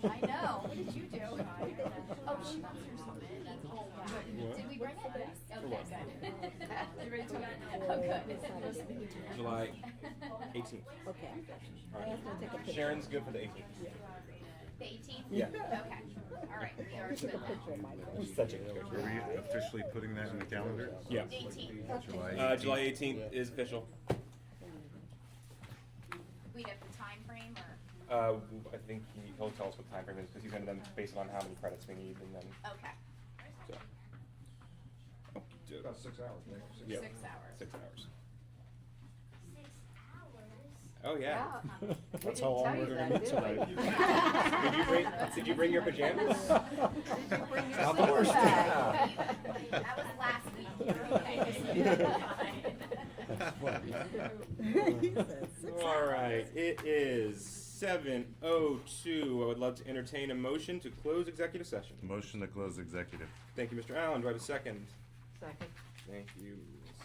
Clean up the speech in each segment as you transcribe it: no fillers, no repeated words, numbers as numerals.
I know. What did you do? Oh, she got her something. That's all. Did we bring it? Okay, good. You ready to go? Oh, good. July 18th. Okay. All I right. asked her to take a picture. Sharon's good for the 18th. The 18th? Yeah. Okay. All right. We are Take good a picture of my face. Such a Are we officially putting that in the calendar? Yeah. 18th. July 18th is official. We have the time frame or? I think he'll tell us what time frame it is because he's going to then base it on how many credits we need and then. Okay. So. Oh, dude. About 6 hours, right? Yeah. 6 hours. 6 hours. 6 hours? Oh yeah. That's how long we're gonna meet tonight. Did you bring your pajamas? Did you bring your Of sleeping course. bag? That was last week. Okay. He said 6 All right. It is 7:02. I would love to entertain a motion to close executive session. Motion to close executive. Thank you, Mr. Allen. Do I have a second? Second. Thank you,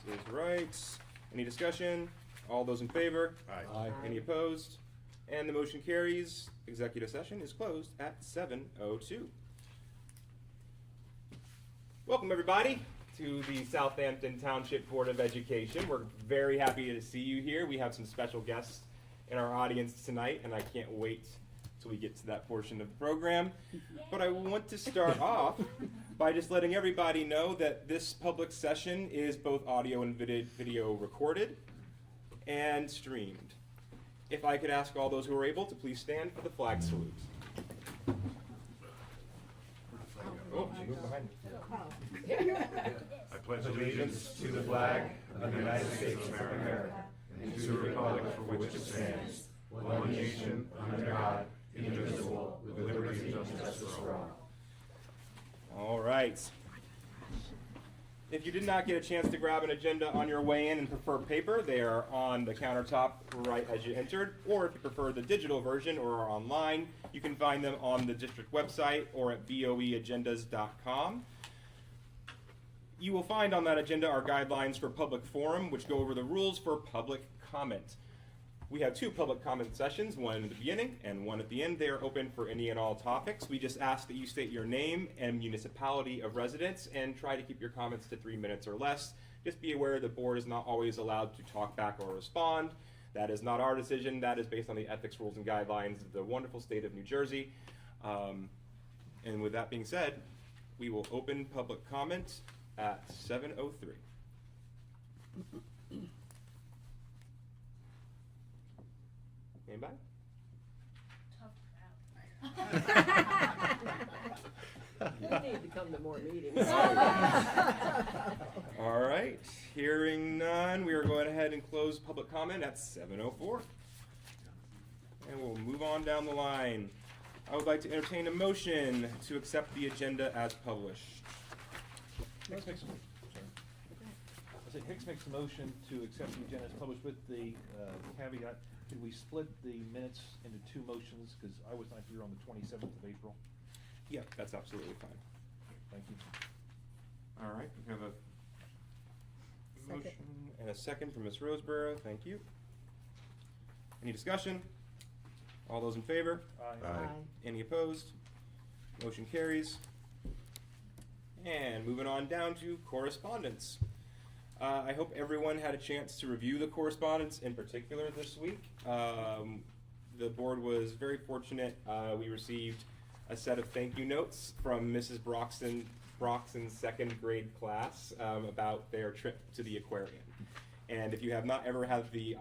Mrs. Wright. Any discussion? All those in favor? Aye. Any opposed? And the motion carries. Executive session is closed at 7:02. Welcome, everybody, to the Southampton Township Board of Education. We're very happy to see you here. We have some special guests in our audience tonight, and I can't wait till we get to that portion of the program. But I want to start off by just letting everybody know that this public session is both audio and video recorded and streamed. If I could ask all those who are able to please stand for the flag salute. Oh, she moved behind me. I pledge allegiance to the flag of the United States of America and to the republic for which it stands, one nation, under God, indivisible, with liberty and justice for all. All right. If you did not get a chance to grab an agenda on your way in and prefer paper, they are on the countertop right as you entered. Or if you prefer the digital version or are online, you can find them on the district website or at boeagendas.com. You will find on that agenda our guidelines for public forum, which go over the rules for public comment. We have 2 public comment sessions, one at the beginning and one at the end. They are open for any and all topics. We just ask that you state your name and municipality of residence and try to keep your comments to 3 minutes or less. Just be aware the board is not always allowed to talk back or respond. That is not our decision. That is based on the ethics rules and guidelines of the wonderful state of New Jersey. And with that being said, we will open public comment at 7:03. Anybody? You need to come to more meetings. All right, hearing none, we are going ahead and close public comment at 7:04. And we'll move on down the line. I would like to entertain a motion to accept the agenda as published. Hicks makes a motion to accept the agenda as published with the caveat, could we split the minutes into 2 motions, because I was not here on the 27th of April. Yeah, that's absolutely fine. Thank you. All right, we have a Second. motion and a second from Ms. Roseborough. Thank you. Any discussion? All those in favor? Aye. Any opposed? Motion carries. And moving on down to correspondence. I hope everyone had a chance to review the correspondence in particular this week. The board was very fortunate. We received a set of thank you notes from Mrs. Broxton's 2nd grade class about their trip to the aquarium. And if you have not ever had the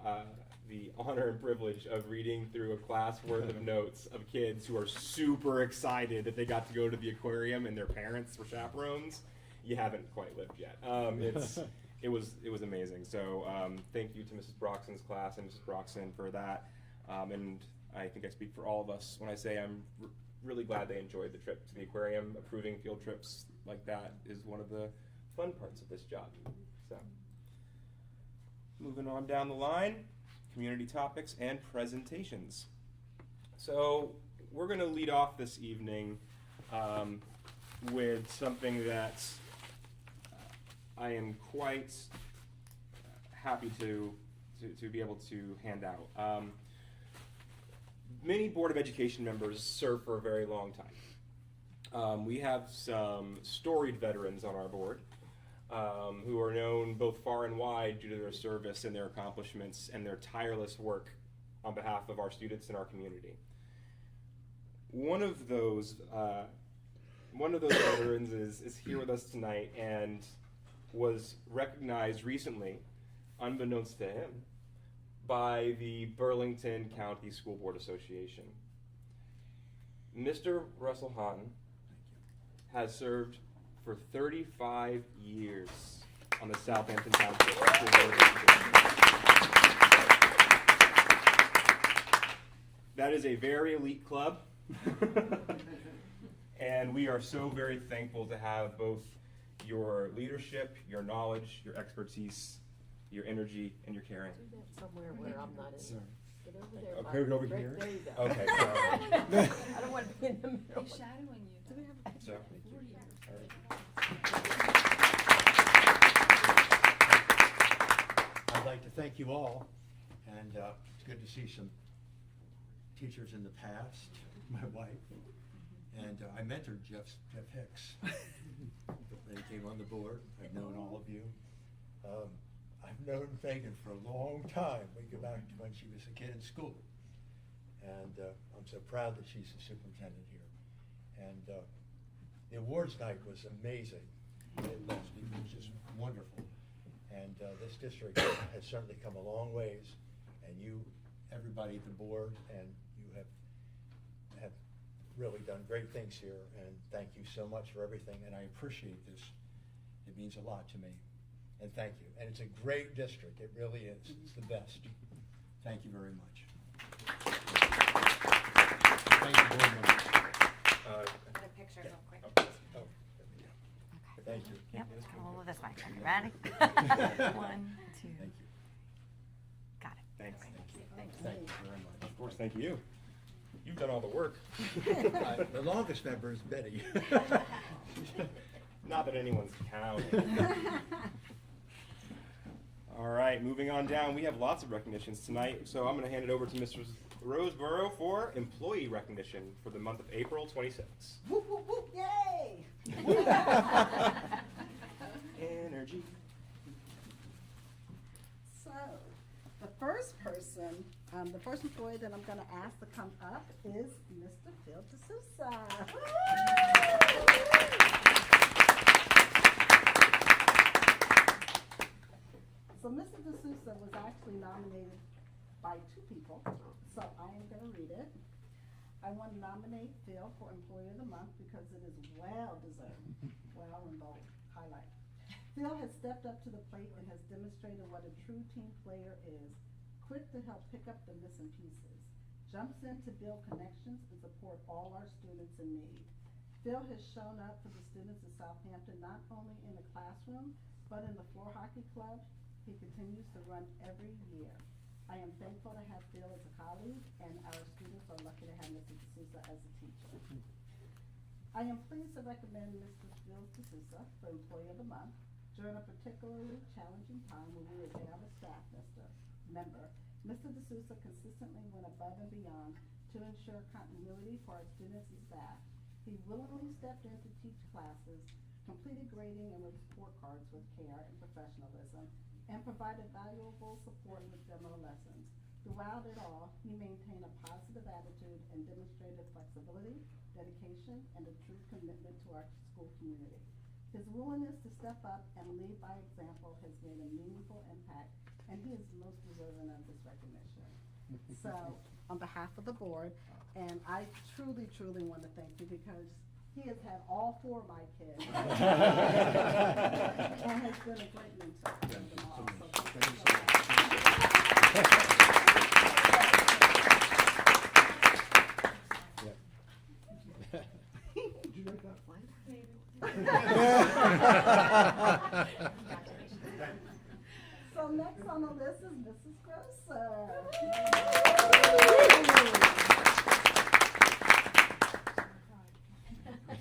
honor and privilege of reading through a class worth of notes of kids who are super excited that they got to go to the aquarium and their parents were chaperones, you haven't quite lived yet. It was amazing. So thank you to Mrs. Broxton's class and Mrs. Broxton for that. And I think I speak for all of us when I say I'm really glad they enjoyed the trip to the aquarium. Approving field trips like that is one of the fun parts of this job. So moving on down the line, community topics and presentations. So we're going to lead off this evening with something that I am quite happy to be able to hand out. many Board of Education members serve for a very long time. We have some storied veterans on our board who are known both far and wide due to their service and their accomplishments and their tireless work on behalf of our students and our community. One of those veterans is here with us tonight and was recognized recently, unbeknownst to him, by the Burlington County School Board Association. Mr. Russell Houghton has served for 35 years on the Southampton Township School Board Association. That is a very elite club. And we are so very thankful to have both your leadership, your knowledge, your expertise, your energy, and your caring. Do that somewhere where I'm not in. Sorry. Get over there. Okay, Mike. over Right here? there you go. Okay, sorry. I don't want to be in the middle. He's shadowing you. Do we have a picture? So, Before you. all right. I'd like to thank you all, and it's good to see some teachers in the past, my wife, and I mentored Jeff Hicks when he came on the board. I've known all of you. I've known Megan for a long time. We go back to when she was a kid in school, and I'm so proud that she's the superintendent here. And the awards night was amazing. It was just wonderful. And this district has certainly come a long ways, and you, everybody at the board, and you have really done great things here, and thank you so much for everything, and I appreciate this. It means a lot to me, and thank you. And it's a great district, it really is. It's the best. Thank you very much. Thank you, board members. Get a picture real quick. Oh, there we go. Thank you. Yep, come over this way. Ready? 1, 2. Thank you. Got it. Thanks. Thank you very much. Of course, thank you. You've done all the work. The longest member is Betty. Not that anyone's counting. All right, moving on down. We have lots of recognitions tonight, so I'm going to hand it over to Mr. Roseborough for employee recognition for the month of April 26. Whoop, whoop, whoop, yay! Energy. So, the first person, the first employee that I'm gonna ask to come up is Mr. Phil D'Souza. So Mr. D'Souza was actually nominated by 2 people, so I am gonna read it. I want to nominate Phil for Employee of the Month because it is well deserved, well and bold, highlight. Phil has stepped up to the plate and has demonstrated what a true team player is, quick to help pick up the missing pieces, jumps in to build connections and support all our students in need. Phil has shown up for the students of Southampton not only in the classroom, but in the floor hockey club. He continues to run every year. I am thankful to have Phil as a colleague, and our students are lucky to have Mr. D'Souza as a teacher. I am pleased to recommend Mr. Phil D'Souza for Employee of the Month during a particularly challenging time when we were down a staff member. Mr. D'Souza consistently went above and beyond to ensure continuity for our students and staff. He willingly stepped in to teach classes, completed grading and report cards with care and professionalism, and provided valuable support with demo lessons. Throughout it all, he maintained a positive attitude and demonstrated flexibility, dedication, and a true commitment to our school community. His willingness to step up and lead by example has made a meaningful impact, and he is most deserving of this recognition. So, on behalf of the board, and I truly, truly want to thank you because he has had all 4 of my kids. And has been a great mentor to them all. So thank you so much. Did you make that flight? So next on the list is Mrs. Grosser.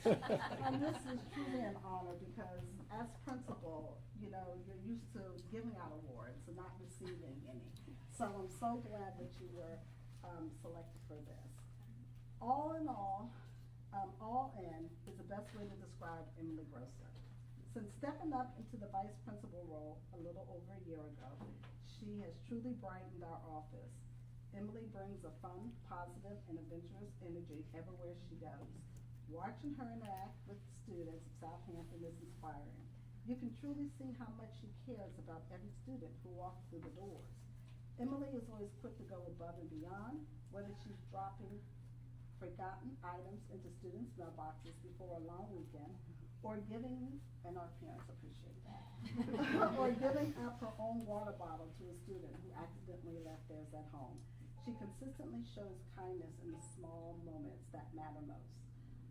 And this is truly an honor because as principal, you know, you're used to giving out awards and not receiving any. So I'm so glad that you were selected for this. All in is the best way to describe Emily Grosser. Since stepping up into the vice principal role a little over a year ago, she has truly brightened our office. Emily brings a fun, positive, and adventurous energy everywhere she goes. Watching her interact with students of Southampton is inspiring. You can truly see how much she cares about every student who walks through the doors. Emily is always quick to go above and beyond, whether she's dropping forgotten items into students' mailboxes before a long weekend, or giving, and our parents appreciate that, or giving up her own water bottle to a student who accidentally left theirs at home. She consistently shows kindness in the small moments that matter most.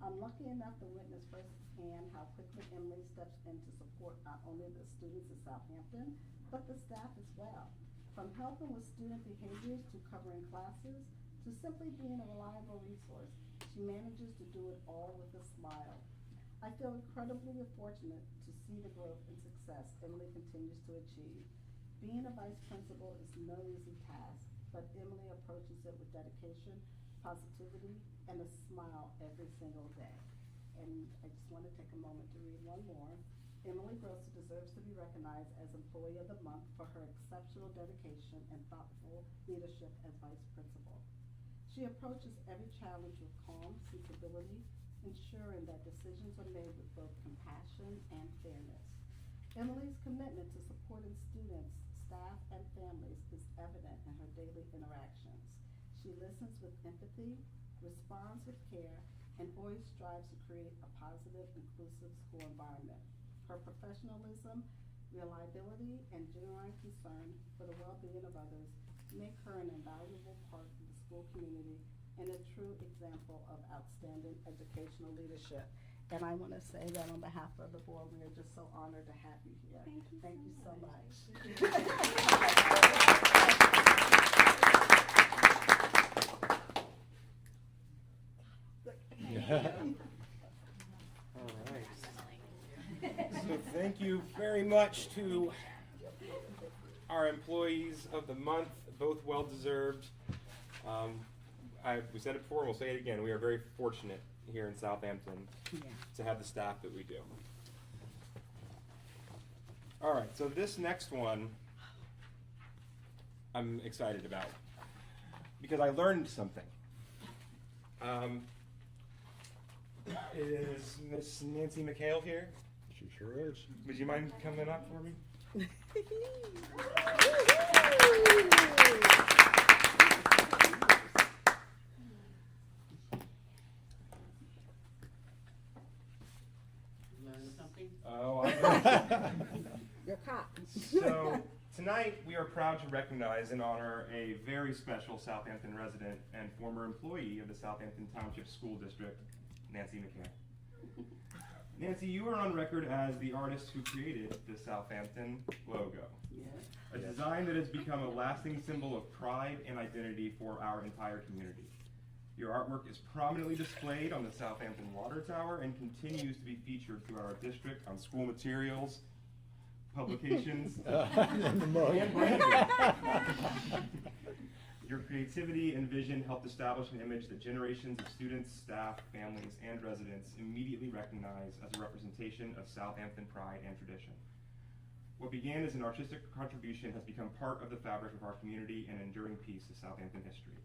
I'm lucky enough to witness firsthand how quickly Emily steps in to support not only the students at Southampton, but the staff as well. From helping with student behaviors to covering classes, to simply being a reliable resource, she manages to do it all with a smile. I feel incredibly fortunate to see the growth and success Emily continues to achieve. Being a vice principal is no easy task, but Emily approaches it with dedication, positivity, and a smile every single day. And I just want to take a moment to read one more. Emily Grosser deserves to be recognized as Employee of the Month for her exceptional dedication and thoughtful leadership as vice principal. She approaches every challenge with calm sensibility, ensuring that decisions are made with both compassion and fairness. Emily's commitment to supporting students, staff, and families is evident in her daily interactions. She listens with empathy, responds with care, and always strives to create a positive, inclusive school environment. Her professionalism, reliability, and genuine concern for the well-being of others make her an invaluable part of the school community and a true example of outstanding educational leadership. And I want to say that on behalf of the board, we are just so honored to have you here. Thank you so much. All right. So thank you very much to our employees of the month, both well-deserved. We said it before, and we'll say it again. We are very fortunate here in Southampton to have the staff that we do. All right, so this next one I'm excited about because I learned something. Is Miss Nancy McHale here? She sure is. Would you mind coming up for me? Learn something? Oh, Your cop. So tonight we are proud to recognize and honor a very special Southampton resident and former employee of the Southampton Township School District, Nancy McHale. Nancy, you are on record as the artist who created the Southampton logo. Yes. A design that has become a lasting symbol of pride and identity for our entire community. Your artwork is prominently displayed on the Southampton Water Tower and continues to be featured throughout our district on school materials, publications, and branding. Your creativity and vision helped establish an image that generations of students, staff, families, and residents immediately recognize as a representation of Southampton pride and tradition. What began as an artistic contribution has become part of the fabric of our community and enduring piece of Southampton history.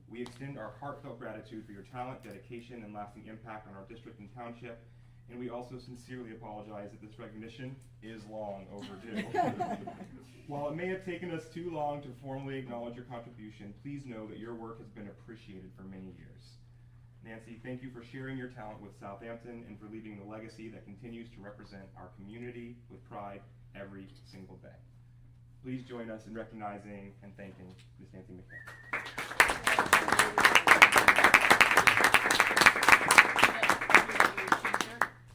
We extend our heartfelt gratitude for your talent, dedication, and lasting impact on our district and township, and we also sincerely apologize that this recognition is long overdue. While it may have taken us too long to formally acknowledge your contribution, please know that your work has been appreciated for many years. Nancy, thank you for sharing your talent with Southampton and for leaving the legacy that continues to represent our community with pride every single day. Please join us in recognizing and thanking Ms. Nancy McHale.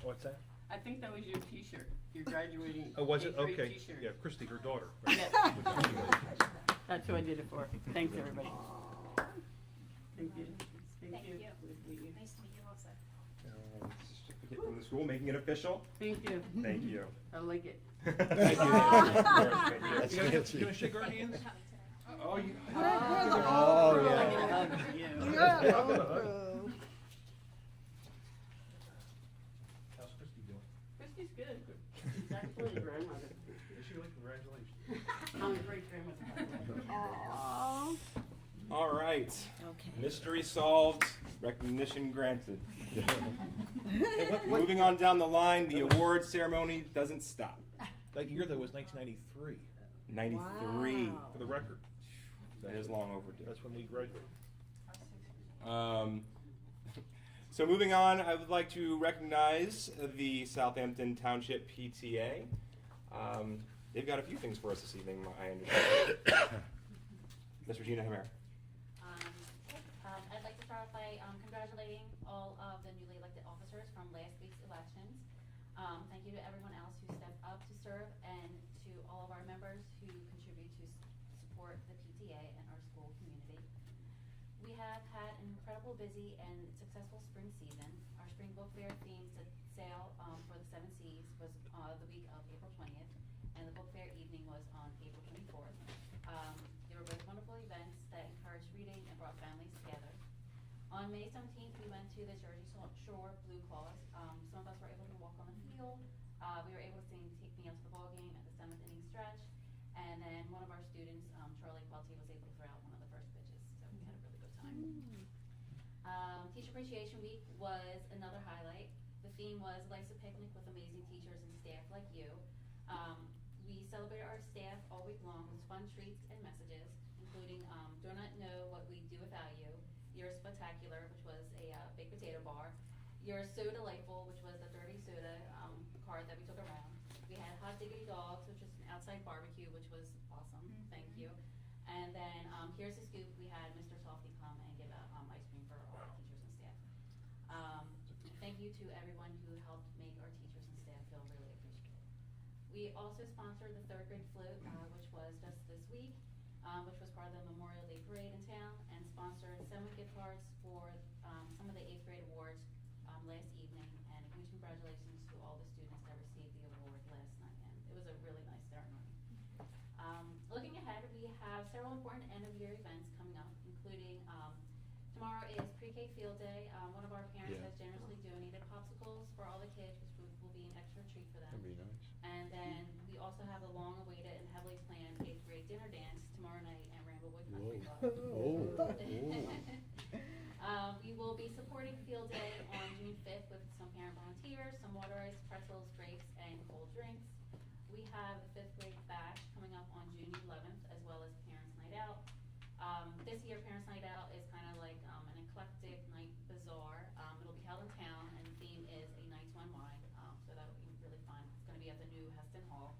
What's that? I think that was your t-shirt, your graduating. Oh, was it? 8th grade Okay. t-shirt. Yeah, Christy, her daughter. Yes. That's who I did it for. Thanks, everybody. Thank you. Thank you. Good to meet you. Nice to meet you also. Certificate from the school, making it official. Thank you. Thank you. I like it. Thank you. That's You gonna fancy. shake our hands? Oh, you. Oh, yeah. I can hug you. Yeah. She's good. She's actually a grandmother. Is she like, congratulations? I'm a great grandmother, by the way. Aww. All right. Okay. Mystery solved, recognition granted. Hey, Moving on down the line, the award ceremony doesn't stop. That year though was 1993, 93. Wow. for the record. That is long overdue. That's when we graduated. So moving on, I would like to recognize the Southampton Township PTA. They've got a few things for us this evening, I understand. Ms. Regina Hammer. I'd like to start off by congratulating all of the newly elected officers from last week's elections. Thank you to everyone else who stepped up to serve and to all of our members who contribute to support the PTA and our school community. We have had an incredible busy and successful spring season. Our spring book fair themed sale for the 7 Cs was the week of April 20th, and the book fair evening was on April 24th. They were both wonderful events that encouraged reading and brought families together. On May 17th, we went to the Jersey Shore Blue Claws. Some of us were able to walk on the field. We were able to sing Take Me Out to the Ball Game at the 7th inning stretch. And then one of our students, Charlie Quelty, was able to throw out one of the first pitches. So we had a really good time. Teacher Appreciation Week was another highlight. The theme was Life's a Picnic with Amazing Teachers and Staff Like You. We celebrated our staff all week long with fun treats and messages, including Do Not Know What We'd Do Without You, You're Spectacular, which was a baked potato bar, You're So Delightful, which was the dirty soda card that we took around. We had Hot Diggity Dogs, which was an outside barbecue, which was awesome. Thank you. And then Here's the Scoop. We had Mr. Softy come and give out ice cream for all our teachers and staff. Thank you to everyone who helped make our teachers and staff feel really appreciated. We also sponsored the 3rd grade float, which was just this week, which was part of the Memorial Day parade in town, and sponsored 7 gift cards for some of the 8th grade awards last evening. And a huge congratulations to all the students that received the award last night. And it was a really nice ceremony. Looking ahead, we have several important end-of-year events coming up, including tomorrow is Pre-K Field Day. One of our parents has generously donated popsicles for all the kids, which will be an extra treat for them. That'd be nice. And then we also have the long-awaited and heavily planned 8th grade dinner dance tomorrow night at Ramblewood Country Club. We will be supporting Field Day on June 5th with some parent volunteers, some water ice, pretzels, grapes, and cold drinks. We have a 5th grade bash coming up on June 11th, as well as Parents Night Out. This year, Parents Night Out is kind of like an eclectic night bazaar. It'll be held in town, and the theme is A Night to Unwind, so that will be really fun. It's going to be at the new Heston Hall.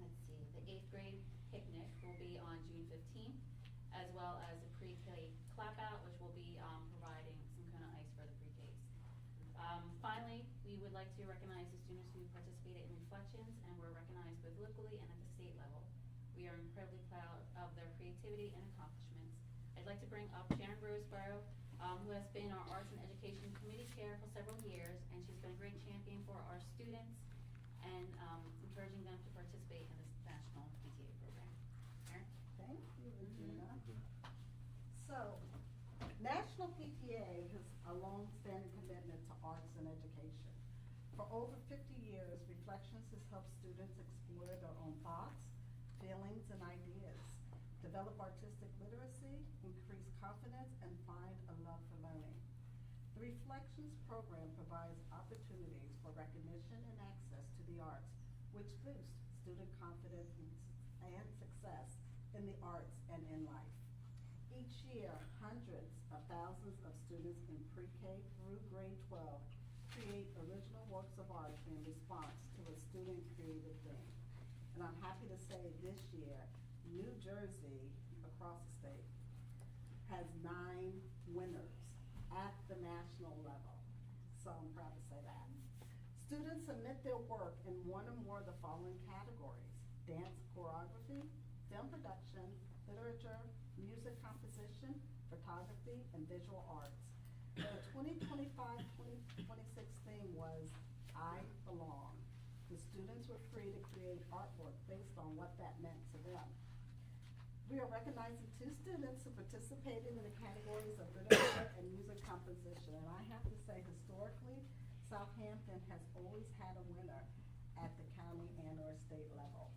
Let's see, the 8th grade picnic will be on June 15th, as well as a pre-K clap out, which will be providing some kind of ice for the pre-Ks. Finally, we would like to recognize the students who participated in reflections and were recognized both locally and at the state level. We are incredibly proud of their creativity and accomplishments. I'd like to bring up Sharon Roseborough, who has been our Arts and Education Committee Chair for several years, and she's been a great champion for our students and encouraging them to participate in this national PTA program. Sharon? Thank you, Regina. So, National PTA has a long-standing commitment to arts and education. For over 50 years, Reflections has helped students explore their own thoughts, feelings, and ideas, develop artistic literacy, increase confidence, and find a love for learning. The Reflections program provides opportunities for recognition and access to the arts, which boosts student confidence and success in the arts and in life. Each year, hundreds of thousands of students in pre-K through grade 12 create original works of art in response to a student-created theme. And I'm happy to say this year, New Jersey, across the state, has 9 winners at the national level. So I'm proud to say that. Students submit their work in one or more of the following categories: dance choreography, film production, literature, music composition, photography, and visual arts. The 2025-2026 theme was I Belong. The students were free to create artwork based on what that meant to them. We are recognizing 2 students who participated in the categories of literature and music composition. And I have to say, historically, Southampton Southampton has always had a winner at the county and/or state level.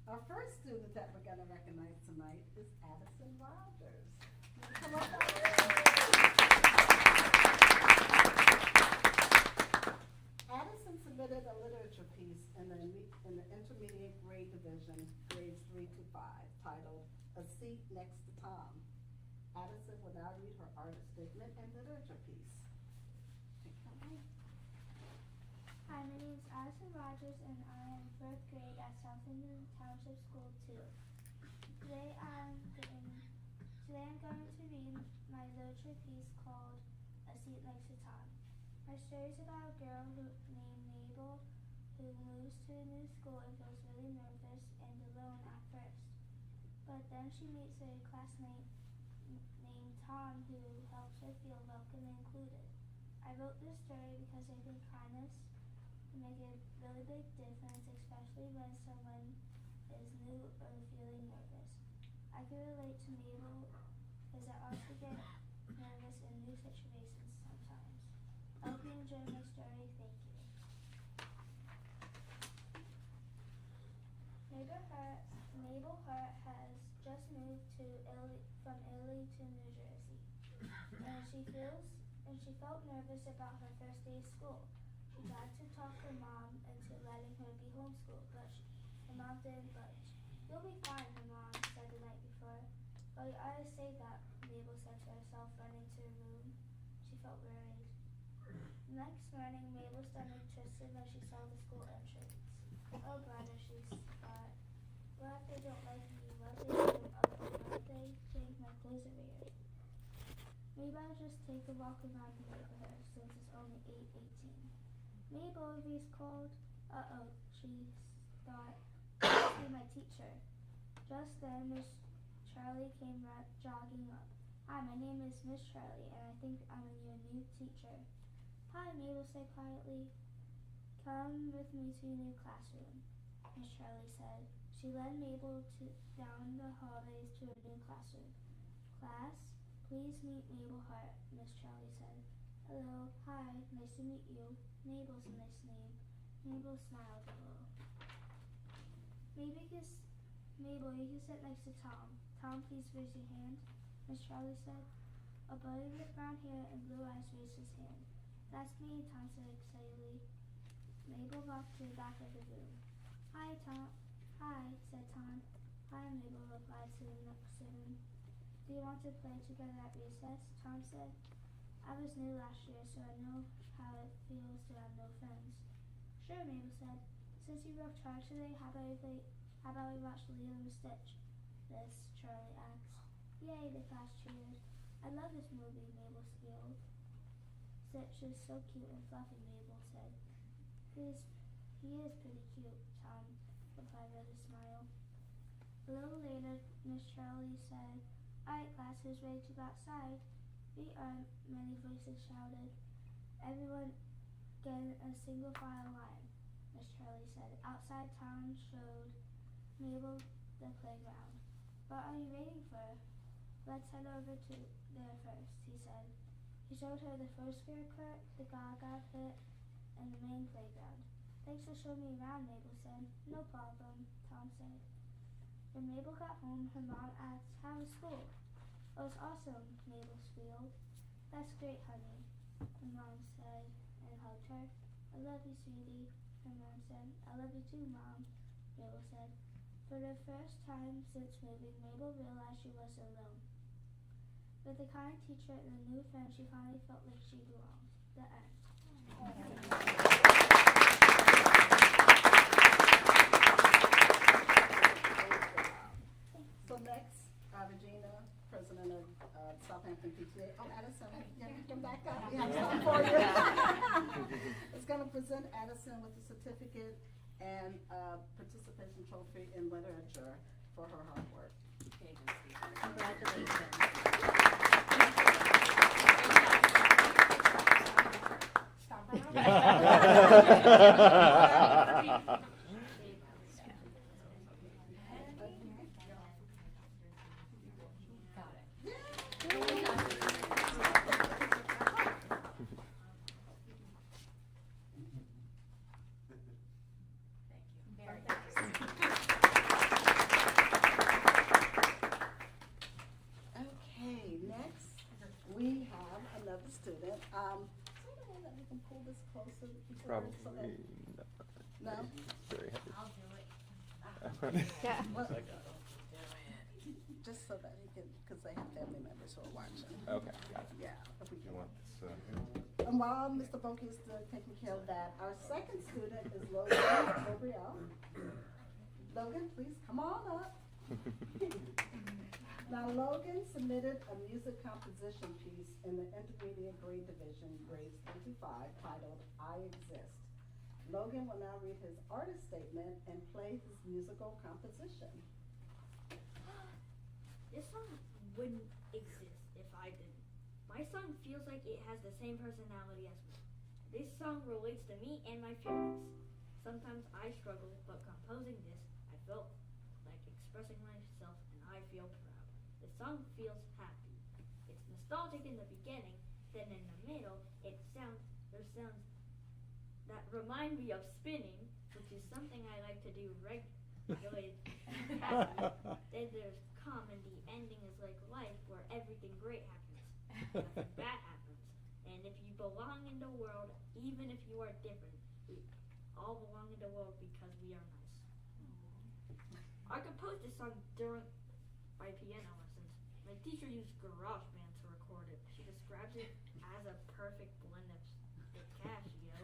Our first student that we're gonna recognize tonight is Addison Rogers. Come on up. Addison submitted a literature piece in the intermediate grade division, grades 3 to 5, titled "A Seat Next to Tom." Addison will now read her artist statement and literature piece. Take it away. Hi, my name is Addison Rogers, and I am 4th grade at Southampton Township School 2. Today I'm going to read my literature piece called "A Seat Next to Tom." My story is about a girl named Mabel who moves to a new school and feels really nervous and alone at first. But then she meets a classmate named Tom who helps her feel welcome and included. I wrote this story because I think kindness can make a really big difference, especially when someone is new or feeling nervous. I can relate to Mabel because I also get nervous in new situations sometimes. I hope you enjoy my story. Thank you. Mabel Hart has just moved from Italy to New Jersey, and she felt nervous about her first day of school. She tried to talk her mom into letting her be homeschooled, but her mom didn't budge. "You'll be fine," her mom said the night before. "But I always say that," Mabel said to herself, running to her room. She felt worried. The next morning, Mabel's stomach twisted when she saw the school entrance. "Oh, brother," she thought. "What if they don't like me? What if they think I'm ugly? What if they think my clothes are weird? Maybe I'll just take a walk around the neighborhood since it's only 8:18. Mabel," Reese called. "Uh-oh," she thought. "It must be my teacher." Just then, Miss Charlie came jogging up. "Hi, my name is Miss Charlie, and I think I'm your new teacher." "Hi," Mabel said quietly. "Come with me to your new classroom," Miss Charlie said. She led Mabel down the hallways to her new classroom. "Class, please meet Mabel Hart," Miss Charlie said. "Hello, hi, nice to meet you. Mabel's a nice name." Mabel smiled a little. Mabel, you can sit next to Tom. Tom, please raise your hand," Miss Charlie said. A boy with brown hair and blue eyes raised his hand. "That's me," Tom said excitedly. Mabel walked to the back of the room. "Hi, Tom." "Hi," said Tom. "Hi," Mabel replied, sitting next to him. "Do you want to play together at recess?" Tom said. "I was new last year, so I know how it feels to have no friends." "Sure," Mabel said. "Since you worked hard today, how about we watch Lilo and Stitch?" Miss Charlie asked. "Yay," the class cheered. "I love this movie," Mabel squealed. "Stitch is so cute and fluffy," Mabel said. He is pretty cute," Tom replied with a smile. A little later, Miss Charlie said, "All right, class, who's ready to go outside?" "We are," many voices shouted. "Everyone get in a single file line," Miss Charlie said. Outside, Tom showed Mabel the playground. "What are you waiting for? Let's head over to there first," he said. He showed her the foursquare court, the Gaga pit, and the main playground. "Thanks for showing me around," Mabel said. "No problem," Tom said. When Mabel got home, her mom asked, "How was school?" "It was awesome," Mabel squealed. "That's great, honey," her mom said and hugged her. "I love you, sweetie," her mom said. "I love you too, Mom," Mabel said. For the first time since moving, Mabel realized she wasn't alone. With a kind teacher and a new friend, she finally felt like she belonged. The end. So next, Regina, president of Southampton PTA. Oh, Addison, you come back up. We have something for you. It's going to present Addison with a certificate and participation trophy in literature for her hard work. Congratulations. way that we can pull this closer to people? So that- No? Very heavy. I'll do it. Yeah. Well, just so that he can, because they have family members who are watching. Okay, got it. Yeah. If we You can. want this, And while Mr. Boki is still taking care of that, our second student is Logan Gabriel. Logan, please come on up. Now, Logan submitted a music composition piece in the intermediate grade division, grades 3 to 5, titled I Exist. Logan will now read his artist statement and play his musical composition. This song wouldn't exist if I didn't. My song feels like it has the same personality as me. This song relates to me and my feelings. Sometimes I struggle, but composing this, I felt like expressing myself and I feel proud. The song feels happy. It's nostalgic in the beginning, then in the middle, there's sounds that remind me of spinning, which is something I like to do regularly. Then there's calm, and the ending is like life, where everything great happens, nothing bad happens. And if you belong in the world, even if you are different, we all belong in the world because we are nice. I composed this song during my piano lessons. My teacher used GarageBand to record it. She describes it as a perfect blend of Casio,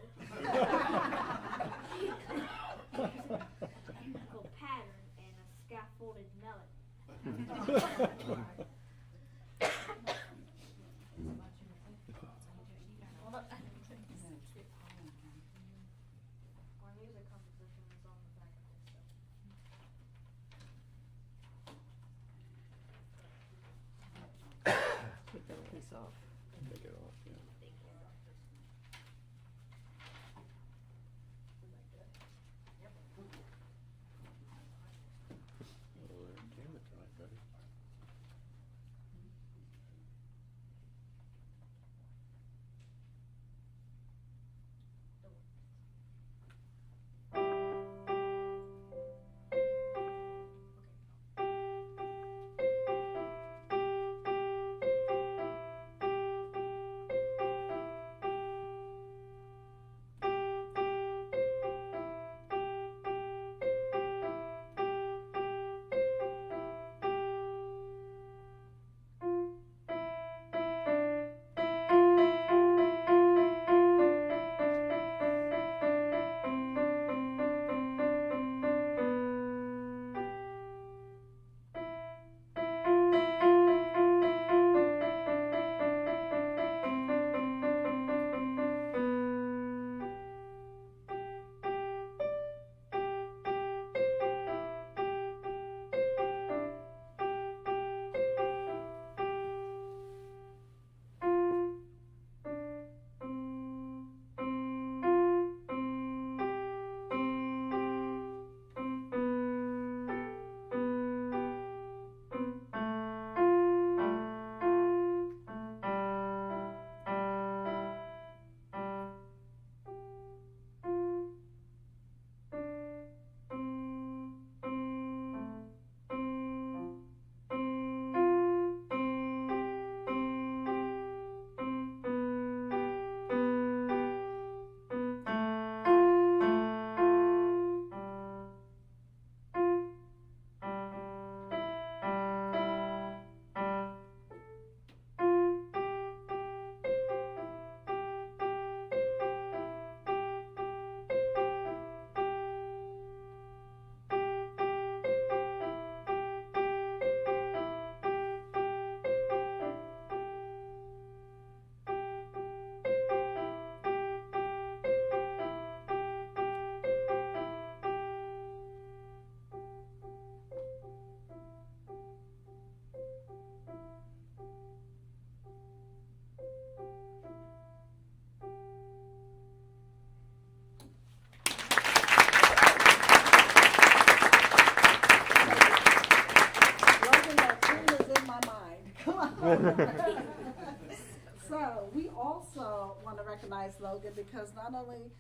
musical pattern, and a scaffolded melody. Our music composition is on the back of this stuff. Take that piece off. Take it off, yeah. So we also want to recognize Logan because not only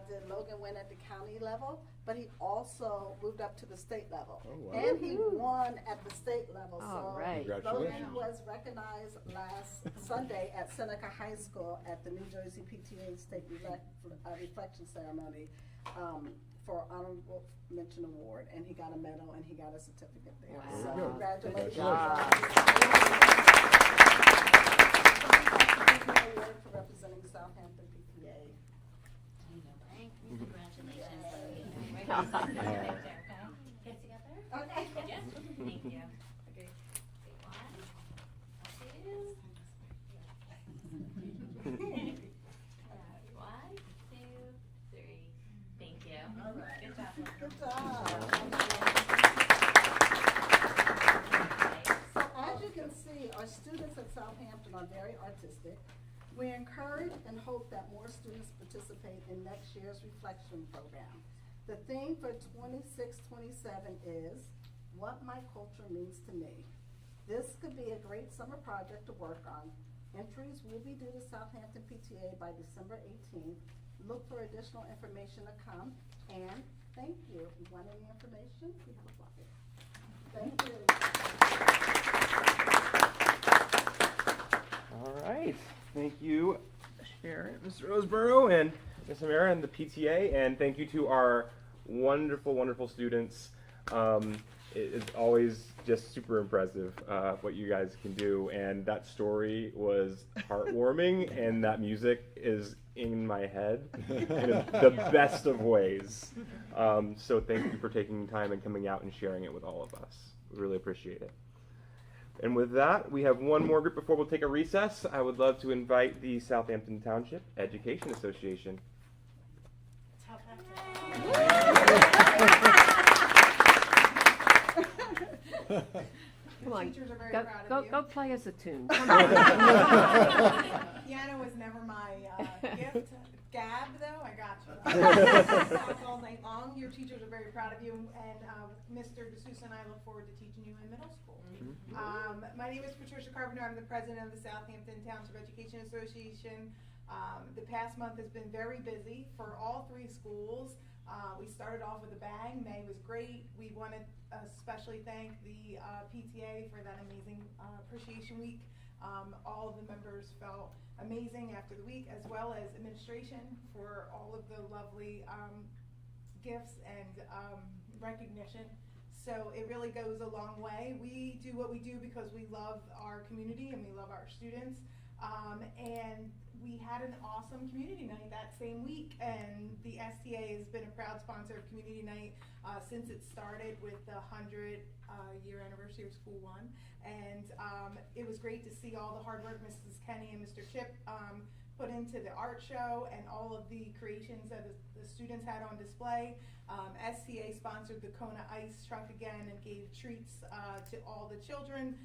did Logan win at the county level, but he also moved up to the state level. Oh, wow. And he won at the state level. All So right. Logan Congratulations. was recognized last Sunday at Seneca High School at the New Jersey PTA State Reflection Ceremony for Honorable Mention Award, and he got a medal and he got a certificate there. Wow. So Good. congratulations. Award for representing Southampton PTA. Thank you. Congratulations. Right Yeah. there, okay? Get together? Okay. Yes, thank you. Okay. One, two. One, two, three. Thank you. All right. Good job. Good job. So as you can see, our students at Southampton are very artistic. We encourage and hope that more students participate in next year's reflection program. The theme for 26-27 is What My Culture Means to Me. This could be a great summer project to work on. Entries will be due to Southampton PTA by December 18th. Look for additional information to come, and thank you. If you want any information, we have a flyer. Thank you. All right. Thank you, Sharon, Mr. Roseborough, and Ms. Amara, and the PTA, and thank you to our wonderful, wonderful students. It's always just super impressive what you guys can do, and that story was heartwarming, and that music is in my head in the best of ways. So thank you for taking time and coming out and sharing it with all of us. We really appreciate it. And with that, we have one more group before we'll take a recess. I would love to invite the Southampton Township Education Association. Come on, Teachers are very go, proud go, of you. go play us a tune. Piano was never my gift. Gab, though, I got you. Songs all night long. Your teachers are very proud of you, and Mr. D'Souza and I look forward to teaching you in middle school. My name is Patricia Carpenter. I'm the president of the Southampton Township Education Association. The past month has been very busy for all three schools. We started off with a bang. May was great. We want to especially thank the PTA for that amazing appreciation week. All of the members felt amazing after the week, as well as administration for all of the lovely gifts and recognition. So it really goes a long way. We do what we do because we love our community and we love our students. And we had an awesome community night that same week, and the STA has been a proud sponsor of community night since it started with the 100-year anniversary of School One. And it was great to see all the hard work Mrs. Kenny and Mr. Chip put into the art show and all of the creations that the students had on display. STA sponsored the Kona Ice truck again and gave treats to all the children.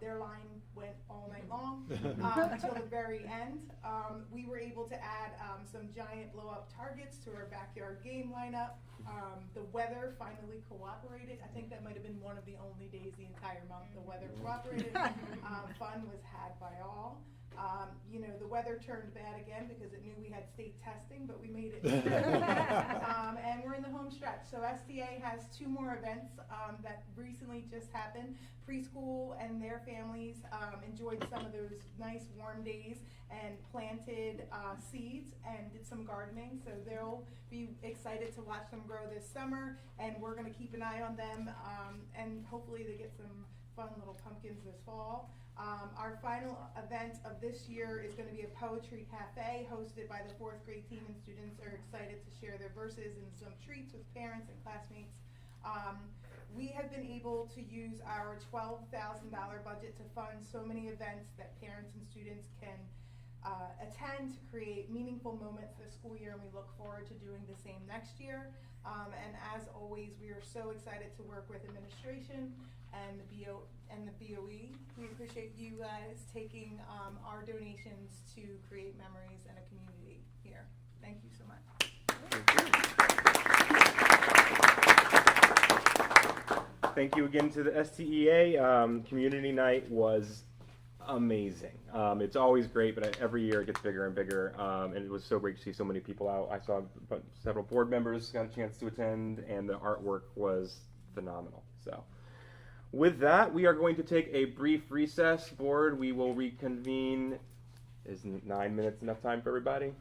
Their line went all night long until the very end. We were able to add some giant blow-up targets to our backyard game lineup. The weather finally cooperated. I think that might have been one of the only days the entire month the weather cooperated. Fun was had by all. You know, the weather turned bad again because it knew we had state testing, but we made it. And we're in the home stretch. So STA has 2 more events that recently just happened. Preschool and their families enjoyed some of those nice warm days and planted seeds and did some gardening. So they'll be excited to watch them grow this summer, and we're going to keep an eye on them, and hopefully they get some fun little pumpkins this fall. Our final event of this year is going to be a poetry cafe hosted by the 4th grade team, and students are excited to share their verses and some treats with parents and classmates. We have been able to use our $12,000 budget to fund so many events that parents and students can attend to create meaningful moments this school year, and we look forward to doing the same next year. And as always, we are so excited to work with administration and the BOE. We appreciate you guys taking our donations to create memories and a community here. Thank you so much. Thank you again to the STEA. Community night was amazing. It's always great, but every year it gets bigger and bigger. And it was so great to see so many people out. I saw several board members got a chance to attend, and the artwork was phenomenal. So, with that, we are going to take a brief recess. Board, we will reconvene. Is 9 minutes enough time for everybody?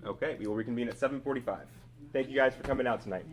Okay, we will reconvene at 7:45. Thank you guys for coming out tonight.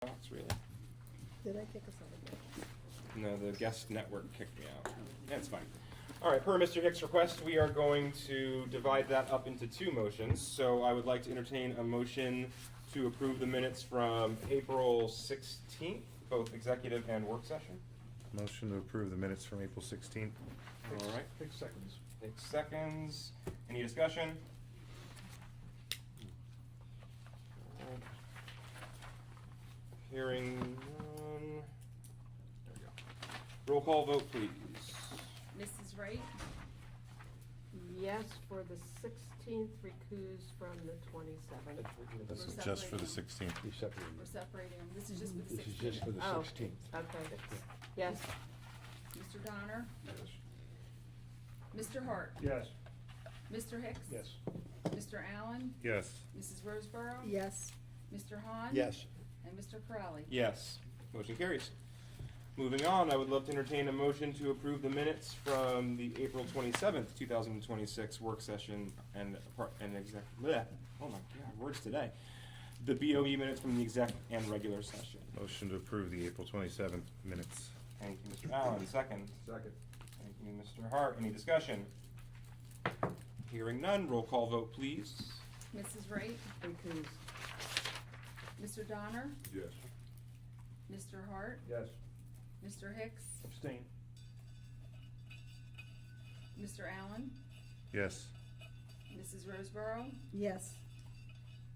Box, really. Did I kick us out again? No, the guest network kicked me out. That's fine. All right, per Mr. Hicks' request, we are going to divide that up into two motions. So I would like to entertain a motion to approve the minutes from April 16th, both executive and work session. Motion to approve the minutes from April 16th. All right, Take seconds. takes seconds. Any discussion? All right. Hearing none. There we go. Roll call vote, please. Mrs. Wright? Yes, for the 16th, recuse from the 27th. This is We're just for the separating. 16th. We separated. We're separating them. This is just for the This is 16th. just for the Oh. 16th. Okay, yes. Mr. Donner? Mr. Hart? Yes. Mr. Hicks? Yes. Mr. Allen? Yes. Mrs. Roseborough? Yes. Mr. Hahn? Yes. And Mr. Corrali? Yes. Motion carries. Moving on, I would love to entertain a motion to approve the minutes from the April 27th, 2026 work session and exec. Bleh. Oh my God, words today. The BOE minutes from the exec and regular session. Motion to approve the April 27th minutes. Thank you, Mr. Allen. Second. Second. Thank you, Mr. Hart. Any discussion? Hearing none, roll call vote, please. Mrs. Wright? Recuse. Mr. Donner? Yes. Mr. Hart? Yes. Mr. Hicks? Abstain. Mr. Allen? Yes. Mrs. Roseborough? Yes.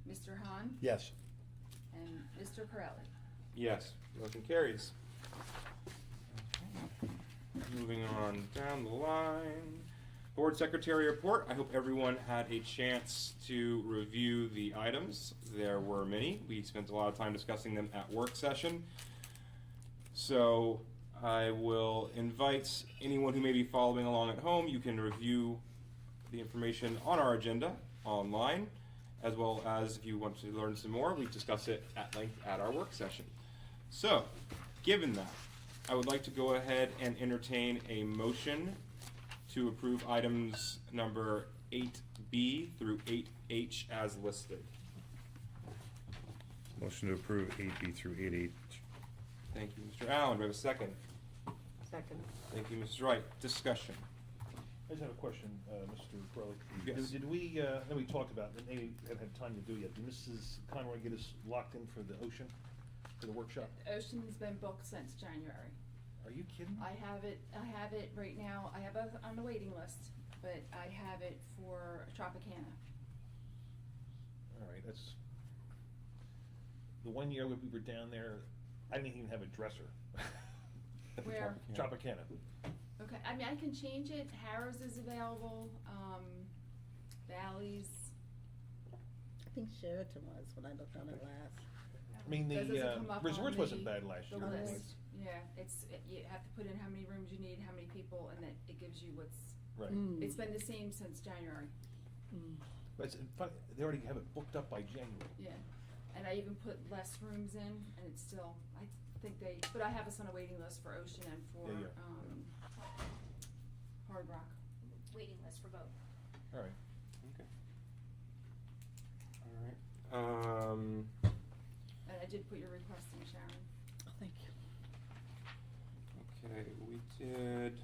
Mr. Hahn? Yes. And Mr. Corelli? Yes, motion carries. Moving on down the line. Board Secretary report. I hope everyone had a chance to review the items. There were many. We spent a lot of time discussing them at work session. So I will invite anyone who may be following along at home. You can review the information on our agenda online, as well as if you want to learn some more, we discuss it at length at our work session. So, given that, I would like to go ahead and entertain a motion to approve items number 8B through 8H as listed. Motion to approve 8B through 8H. Thank you, Mr. Allen. Do I have a second? Second. Thank you, Mrs. Wright. Discussion. I just have a question, Mr. Crowley. Yes. Did we, I know we talked about, and maybe haven't had time to do it yet, did Mrs. Conroy get us locked in for the ocean, for the workshop? Ocean's been booked since January. Are you kidding? I have it right now, I have it on the waiting list, but I have it for Tropicana. All right, that's, the one year we were down there, I didn't even have a dresser. Where? Tropicana. Okay, I mean, I can change it, Harrah's is available, Valley's. I think Sheraton was when I looked on it last. I mean, That the doesn't come up resorts on wasn't the- bad last the year. list. Yeah, you have to put in how many rooms you need, how many people, and then it gives you what's, Right. it's been the same since January, But it's funny, they already have it booked up by January. yeah. And I even put less rooms in, and it's still, I think but I have us on a waiting list for Ocean and for, Yeah, Hard Rock. Waiting list for both. All right. Okay. All right. And I did put your request in, Sharon. Oh, thank you. Okay, we did.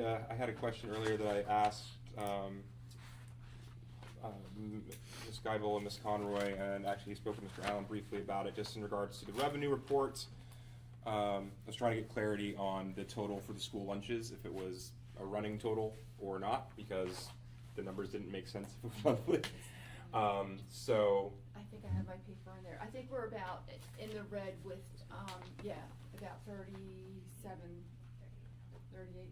I had a question earlier that I asked Ms. Geibel and Ms. Conroy, and actually spoke to Mr. Allen briefly about it, just in regards to the revenue report. I was trying to get clarity on the total for the school lunches, if it was a running total or not, because the numbers didn't make sense if it was monthly. So. I think I have my paper in there. I think we're about in the red with, about 37, 38.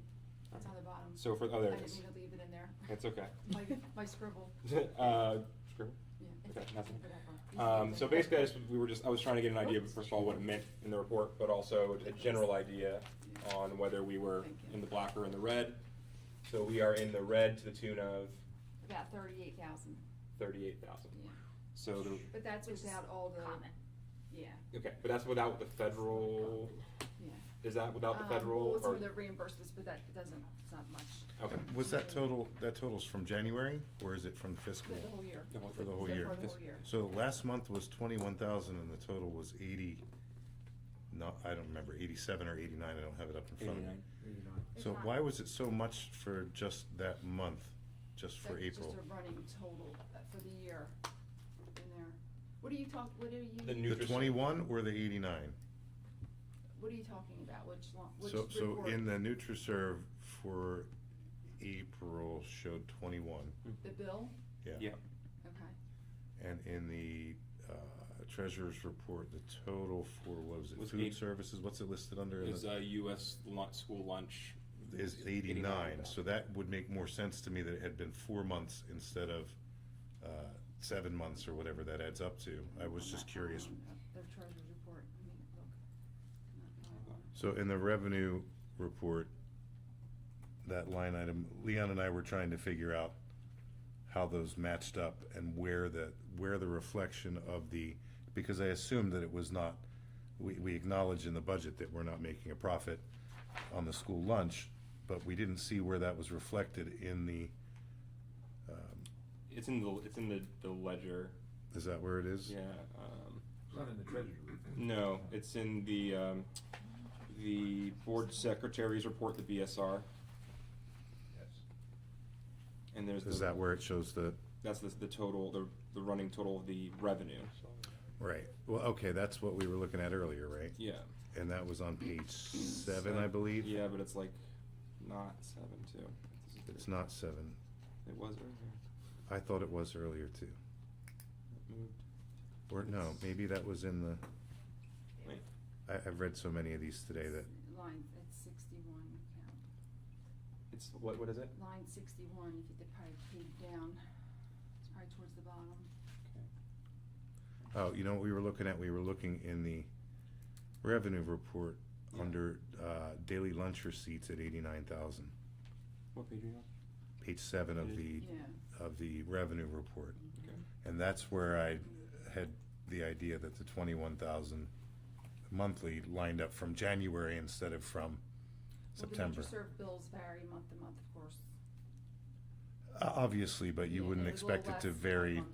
It's on the bottom. So for, oh, there I it didn't is. mean to leave it in there. It's okay. My scribble. Scribble? Yeah. Okay, nothing. Whatever. So basically, I was trying to get an idea, first of all, what it meant in the report, but also a general idea on whether we were in the black or in the red. So we are in the red to the tune of About 38,000. 38,000. Yeah. So the, But that's without all the. Common. Yeah. okay, but that's without the federal. Yeah. Is that without the federal? Well, it's or- some of the reimbursements, but that doesn't, it's not much. Okay. Was that total's from January, or is it from fiscal? The whole year. For the whole year? For the whole year. So last month was 21,000 and the total was 80, no, I don't remember, 87 or 89, I don't have it up in front of me. 89. So why was it so much for just that month, just for That's April? just a running total for the year in there. What are you The The Nutriserve. 21 or the 89? what are you talking about? Which one, which So report? in the NutriServe for April showed 21, The bill? yeah. Yeah. Okay. And in the treasurer's report, the total for, what was it, Was food eight- services, what's it listed under? Is U.S. School lunch. Is 89, so that would make more sense to me that it had been 4 months instead of 7 months or whatever that adds up to. I was just curious. The treasurer's report, let me look. So in the revenue report, that line item, Leon and I were trying to figure out how those matched up and where the reflection of the, because I assumed that it was not, we acknowledge in the budget that we're not making a profit on the school lunch, but we didn't see where that was reflected in the, It's in the ledger. is that where it is? Yeah. It's not in the treasurer's report. No, it's in the board secretary's report, the BSR, Yes. and there's. Is that where it shows the, That's the total, the running total of the revenue. right, well, okay, that's what we were looking at earlier, right? Yeah. And that was on page 7, I believe? Yeah, but it's like not 7 too. It's not 7. It was earlier. I thought it was earlier too. It moved. Or no, maybe that was in the, Wait. I've read so many of these today that, Line, it's 61 account. It's what is it? Line 61, if you did probably page down, it's probably towards the bottom. Okay. oh, you know what we were looking at? We were looking in the revenue report Yeah. under daily lunch receipts at 89,000. What page are you on? Page 7 of the, Yeah. of the revenue report. Okay. And that's where I had the idea that the 21,000 monthly lined up from January instead of from September. Well, the NutriServe bills vary month to month, of course. Obviously, but you Yeah, wouldn't it was a little expect it to less vary month.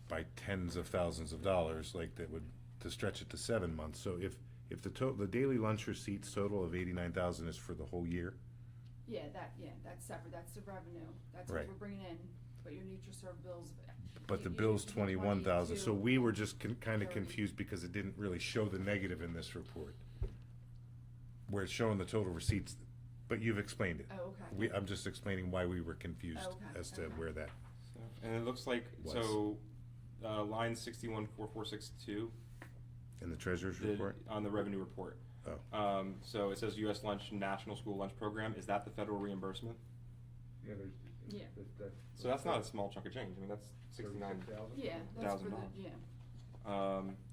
by tens of thousands of dollars, like that would, to stretch it to 7 months. So if the daily lunch receipts total of 89,000 is for the whole year, Yeah, that's separate, that's the revenue, that's what Right. we're bringing in, but your NutriServe bills. but the you- bill's you- 21,000, so 22, we were just kinda 30. confused because it didn't really show the negative in this report. Where it's showing the total receipts, but you've explained it. Oh, okay. I'm just explaining why we were confused Okay, as to okay. where that, So, and it looks like Was. so, line 614462. in the treasurer's report. On the revenue report. Oh. So it says U.S. Lunch National School Lunch Program. Is that the federal reimbursement? Yeah, there's. Yeah. So that's not a small chunk of change. I mean, that's 69,000. Yeah, that's for the, $1,000. yeah.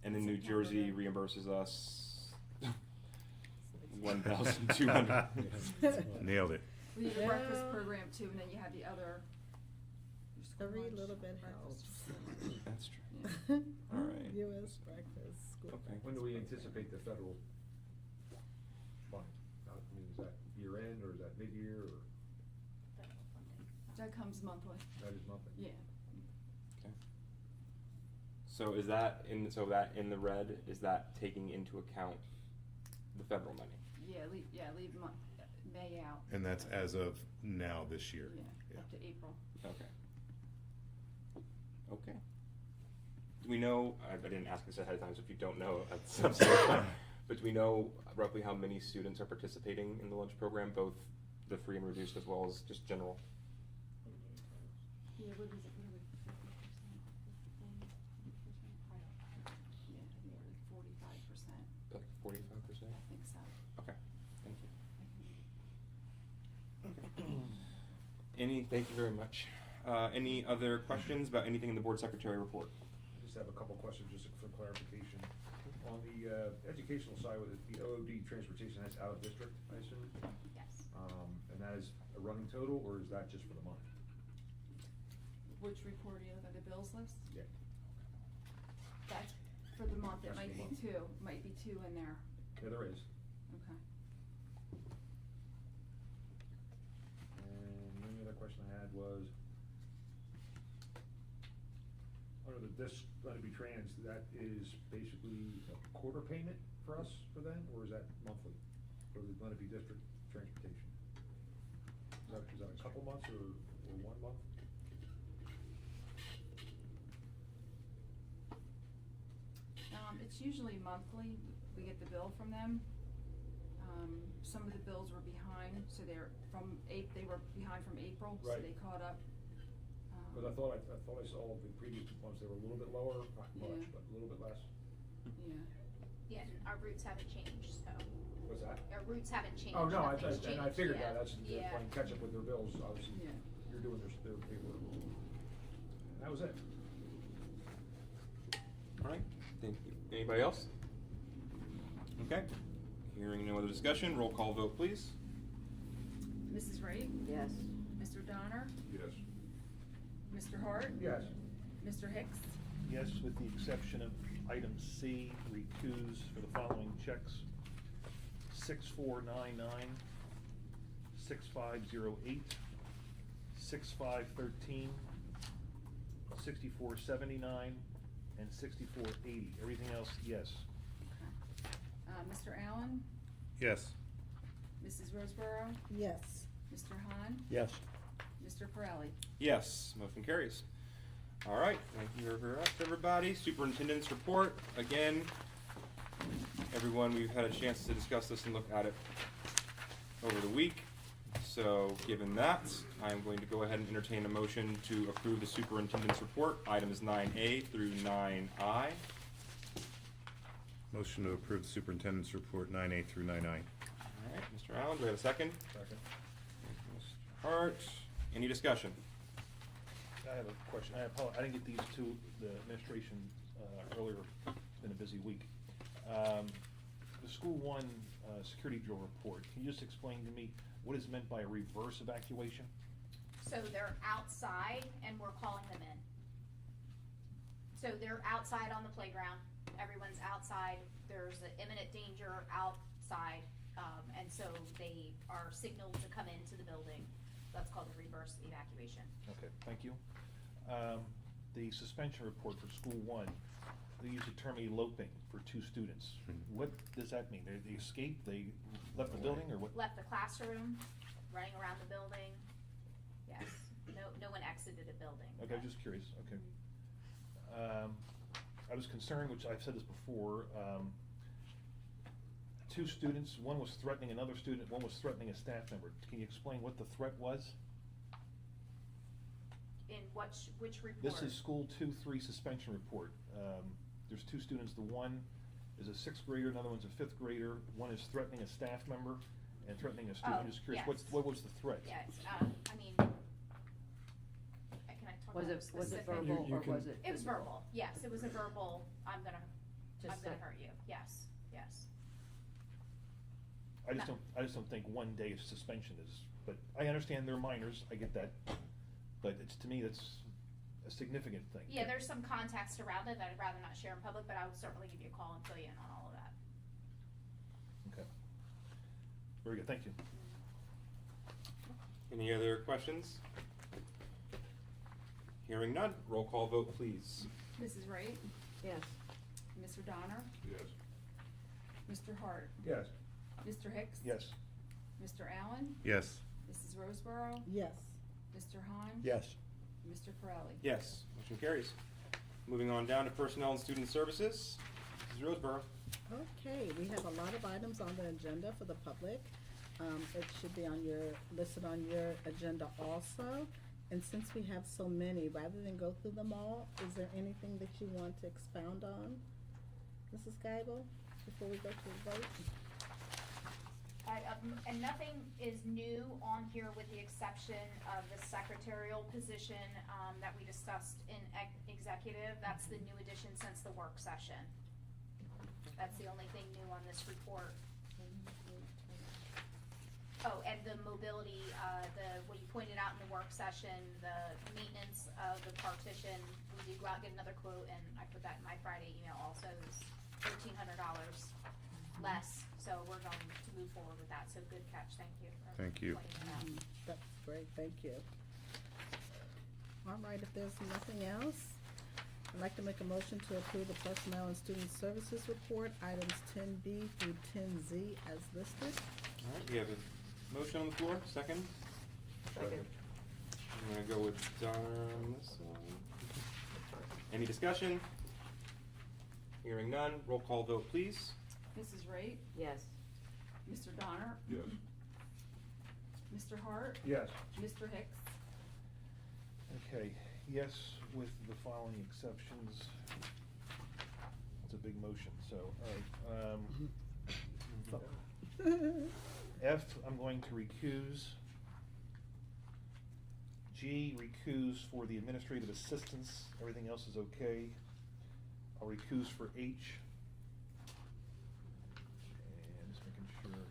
And then New September Jersey then. reimburses us 1,200. Nailed it. We have a breakfast Yeah. program too, and then you have the other. your school Every lunch, little bit breakfast. helps. That's true. Yeah. All right. US breakfast, school Okay. When do we anticipate the federal fund? I mean, is that year end, or is that mid-year, or That comes monthly, that is monthly? yeah. Okay. So is that in the red? Is that taking into account the federal money? Leave May out. And that's as of now this year. Yeah, up to April. Okay. Okay. Do we know, I didn't ask this ahead of time, so if you don't know, that's fine. But do we know roughly how many students are participating in the lunch program, both the free and reduced as well as just general? Yeah, what is it, 50%? Yeah, I think we're at 45%, Like 45%? I think so. Okay, thank you. Thank you very much. Any other questions about anything in the board secretary report? I just have a couple questions, just for clarification. On the educational side, with the OOD transportation, that's out of district, I assume? Yes. And that is a running total, or is that just for the month? Which report are you looking at, the bills list? Yeah. That's for the month, it That's might the be month. two in there. Yeah, there is. Okay. question I had was, under the disc, let it be trans, that is basically a quarter payment for us for them, or is that monthly? For the Lenape District Transportation? Is that a couple months or 1 month? It's usually monthly, we get the bill from them. Some of the bills were behind, so they were behind from April, so Right. they caught up. Cause I thought I saw the previous ones, they were a little bit lower, not much, Yeah. but a little bit less. Yeah. Yeah, and our routes haven't changed, so. What's that? Our routes haven't changed. Oh, no, Nothing's and I changed, figured yeah. that, they're Yeah. playing catch up with their bills, obviously, Yeah. you're doing their paperwork. And that was it. All right, thank you. Anybody else? Okay, hearing no other discussion, roll call vote, please. Mrs. Wright? Yes. Mr. Donner? Yes. Mr. Hart? Yes. Mr. Hicks? Yes, with the exception of item C, recuse for the following checks: 6499, 6508, 6513, 6479, and 6480. Everything else, yes. Mr. Allen? Yes. Mrs. Roseborough? Yes. Mr. Hahn? Yes. Mr. Pirelli? Yes, motion carries. All right, thank you very much, everybody. Superintendent's report, again, everyone, we've had a chance to discuss this and look at it over the week. So, given that, I'm going to go ahead and entertain a motion to approve the superintendent's report, items 9A through 9I. Motion to approve the superintendent's report 9A through 9I. All right, Mr. Allen, do we have a second? Second. Mr. Hart, any discussion? I have a question. I didn't get these to the administration earlier. It's been a busy week. The School 1 security drill report, can you just explain to me what is meant by a reverse evacuation? So they're outside and we're calling them in. So they're outside on the playground, everyone's outside, there's an imminent danger outside, and so they are signaled to come into the building. That's called a reverse evacuation. Okay, thank you. The suspension report for School 1, they use the term eloping for 2 students. What does that mean? They escaped, they left the building, or what? Left the classroom, running around the building, yes, no one exited a building. Okay, I'm just curious, okay. I was concerned, which I've said this before, 2 students, one was threatening another student, one was threatening a staff member. Can you explain what the threat was? In which report? This is School 2-3 suspension report. There's 2 students, the one is a 6th grader, another one's a 5th grader. One is threatening a staff member and threatening a student. I'm just curious, yes. what was the threat? Yes, I mean, can I talk Was about it specific? verbal You or can- was it? It was physical? verbal, yes, it was a verbal, I'm gonna Just hurt you, yes, yes. I just don't think 1 day of suspension is, but I understand they're minors, I get that. But to me, that's a significant thing. Yeah, there's some context around it that I'd rather not share in public, but I would certainly give you a call and fill you in on all of that. Okay. Very good, thank you. Any other questions? Hearing none, roll call vote, please. Mrs. Wright? Yes. Mr. Donner? Yes. Mr. Hart? Yes. Mr. Hicks? Yes. Mr. Allen? Yes. Mrs. Roseborough? Yes. Mr. Hahn? Yes. Mr. Pirelli? Yes, motion carries. Moving on down to Personnel and Student Services, Mrs. Roseborough. Okay, we have a lot of items on the agenda for the public. It should be listed on your agenda also. And since we have so many, rather than go through them all, is there anything that you want to expound on, Mrs. Geibel, before we go to the vote? And nothing is new on here with the exception of the secretarial position, that we discussed in executive. That's the new addition since the work session. That's the only thing new on this report. Oh, and the mobility, what you pointed out in the work session, the maintenance of the partition, we did go out and get another quote, and I put that in my Friday email also, it's $1,300 less, so we're going to move forward with that, so good catch, thank you. for Thank you. pointing that out. That's great, thank you. All right, if there's nothing else, I'd like to make a motion to approve the Personnel and Student Services Report, items 10B through 10Z as listed. All right, we have a motion on the floor, second. Second. I'm gonna go with Don on this one. Any discussion? Hearing none, roll call vote, please. Mrs. Raitt, Yes. Mr. Donner, Yes. Mr. Hart, Yes. Mr. Hicks. Okay, yes, with the following exceptions. It's a big motion, so, all right. F, I'm going to recuse. G, recuse for the administrative assistants. Everything else is okay. I'll recuse for H. And just making sure.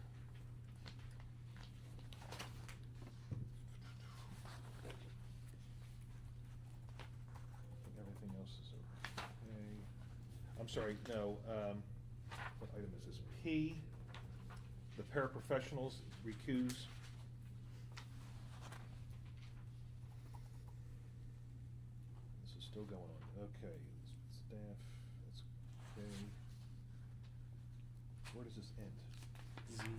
I think everything else is okay. I'm sorry, no, what item is this? P, the paraprofessionals, recuse. This is still going on, okay, staff, that's okay. Where does this end?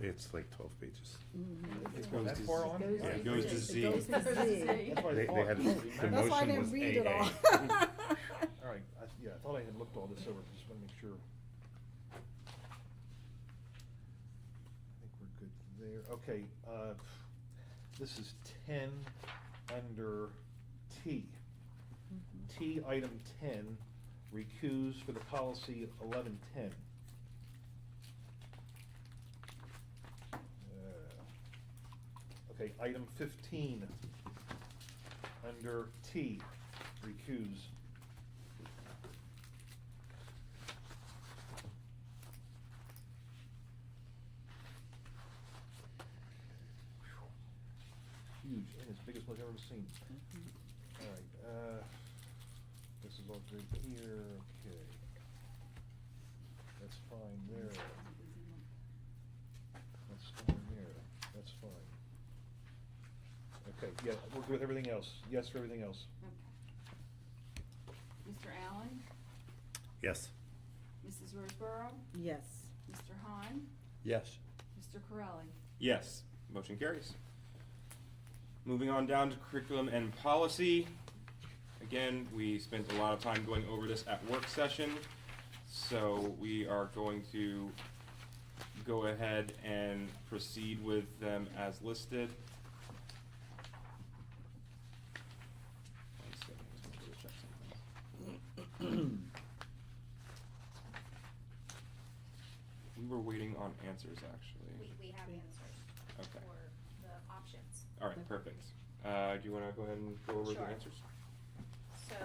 It's like 12 pages. It Oh, goes that to far Z. on? Yeah, it goes to Z. It goes to Z. That's what I They thought. had, the That's why I motion didn't was read it AA. all. All right, yeah, I thought I had looked all this over, just want to make sure. I think we're good there. Okay, this is 10 under T. T, item 10, recuse for the policy 1110. Okay, item 15, under T, recuse. Huge, and as big as I've ever seen. All right, this is all good here, okay. That's fine there. That's fine there, that's fine. Okay, yeah, we're good with everything else. Yes for everything else. Okay. Mr. Allen, Yes. Mrs. Roseborough, Yes. Mr. Hahn, Yes. Mr. Corelli. Yes, motion carries. Moving on down to curriculum and policy. Again, we spent a lot of time going over this at work session, so we are going to go ahead and proceed with them as listed. One second, I just want to double check something. We were waiting on answers, actually. We have answers Okay. for the options. All right, perfect. Do you want to go ahead and go over the Sure. answers? So,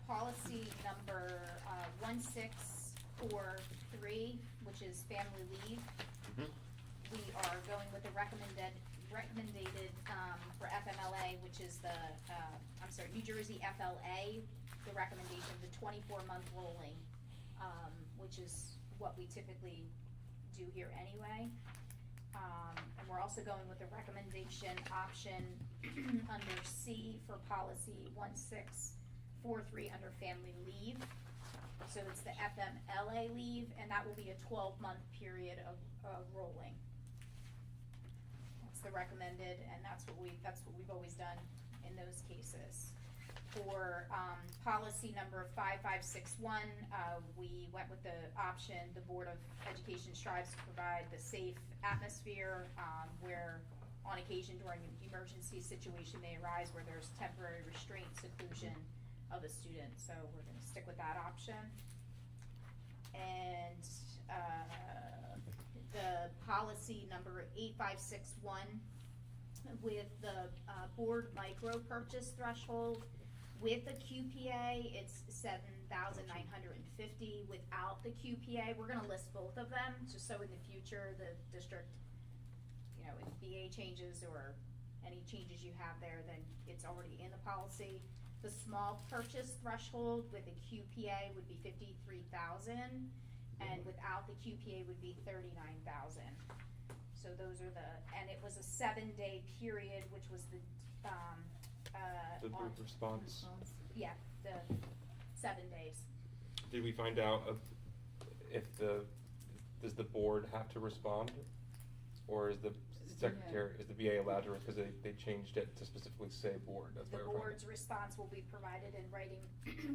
policy number 1643, which is family leave. Mhm. We are going with the recommended for FMLA, which is the, New Jersey FLA, the recommendation, the 24-month rolling, which is what we typically do here anyway. And we're also going with the recommendation option under C for policy 1643 under family leave. So it's the FMLA leave, and that will be a 12-month period of rolling. That's the recommended, and that's what we've always done in those cases. For policy number 5561, we went with the option, the Board of Education strives to provide the safe atmosphere where on occasion during an emergency situation may arise where there's temporary restraint, seclusion of a student. So we're going to stick with that option. And the policy number 8561 with the board micro purchase threshold. With the QPA, it's $7,950. Without the QPA, we're gonna list both of them, just so in the future, the district, if BA changes or any changes you have there, then it's already in the policy. The small purchase threshold with the QPA would be $53,000, and without the QPA would be $39,000. So those those are and it was a 7-day period, which was the on- response. Yeah, the 7 days. Did we find out does the board have to respond? Or is the secretary, is the BA allowed to, because they changed it to specifically say board, that's The why we're board's response will be provided in writing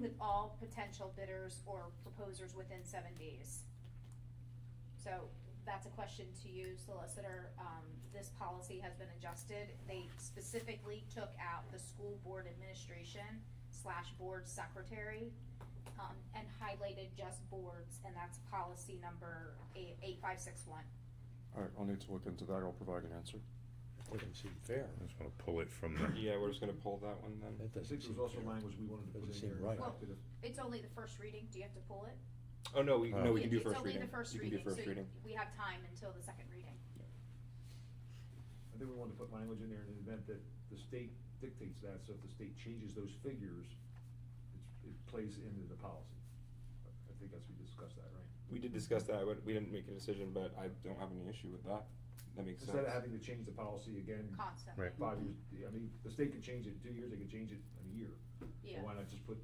with all potential bidders or proposers within 7 days. So that's a question to you, solicitor. This policy has been adjusted. They specifically took out the school board administration / board secretary, and highlighted just boards, and that's policy number 8561. All right, I'll need to look into that, I'll provide an answer. That doesn't seem fair. I just wanna pull it from the. Yeah, we're just gonna pull that one then. That I think doesn't there was seem also fair. language we wanted to put Doesn't in seem there. right. Well, it's only the first reading. Do you have to pull it? Oh, no, we can do It's first only reading. the first You can do reading, first so reading. we have time until the second reading. I think we wanted to put language in there in the event that the state dictates that, so if the state changes those figures, it plays into the policy. I think we discussed that, right? We did discuss that, but we didn't make a decision, but I don't have any issue with that. That makes sense. Instead of having to change the policy again. Constantly. Right. 5 years, I mean, the state could change it in 2 years, they could change it in a year. Yeah. So why not just put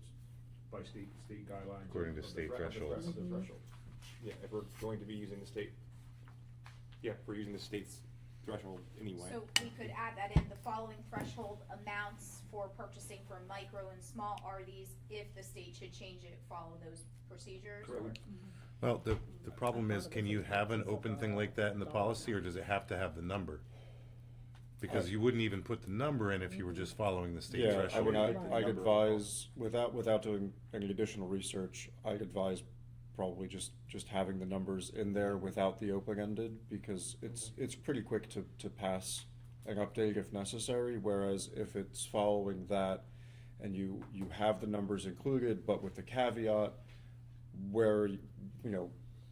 by state guidelines? According to of the state of the thresholds. of the thresholds. Yeah, if we're going to be using the state, we're using the state's threshold anyway. So we could add that in, the following threshold amounts for purchasing for micro and small RDs, if the state should change it, follow those procedures? or- Correct. Well, the problem is, can you have an open thing like that in the policy, or does it have to have the number? Because you wouldn't even put the number in if you were just following the state Yeah, I threshold. mean, Right. I'd advise, without doing any additional research, I'd advise probably just having the numbers in there without the open-ended, because it's pretty quick to pass an update if necessary, whereas if it's following that and you have the numbers included, but with the caveat where,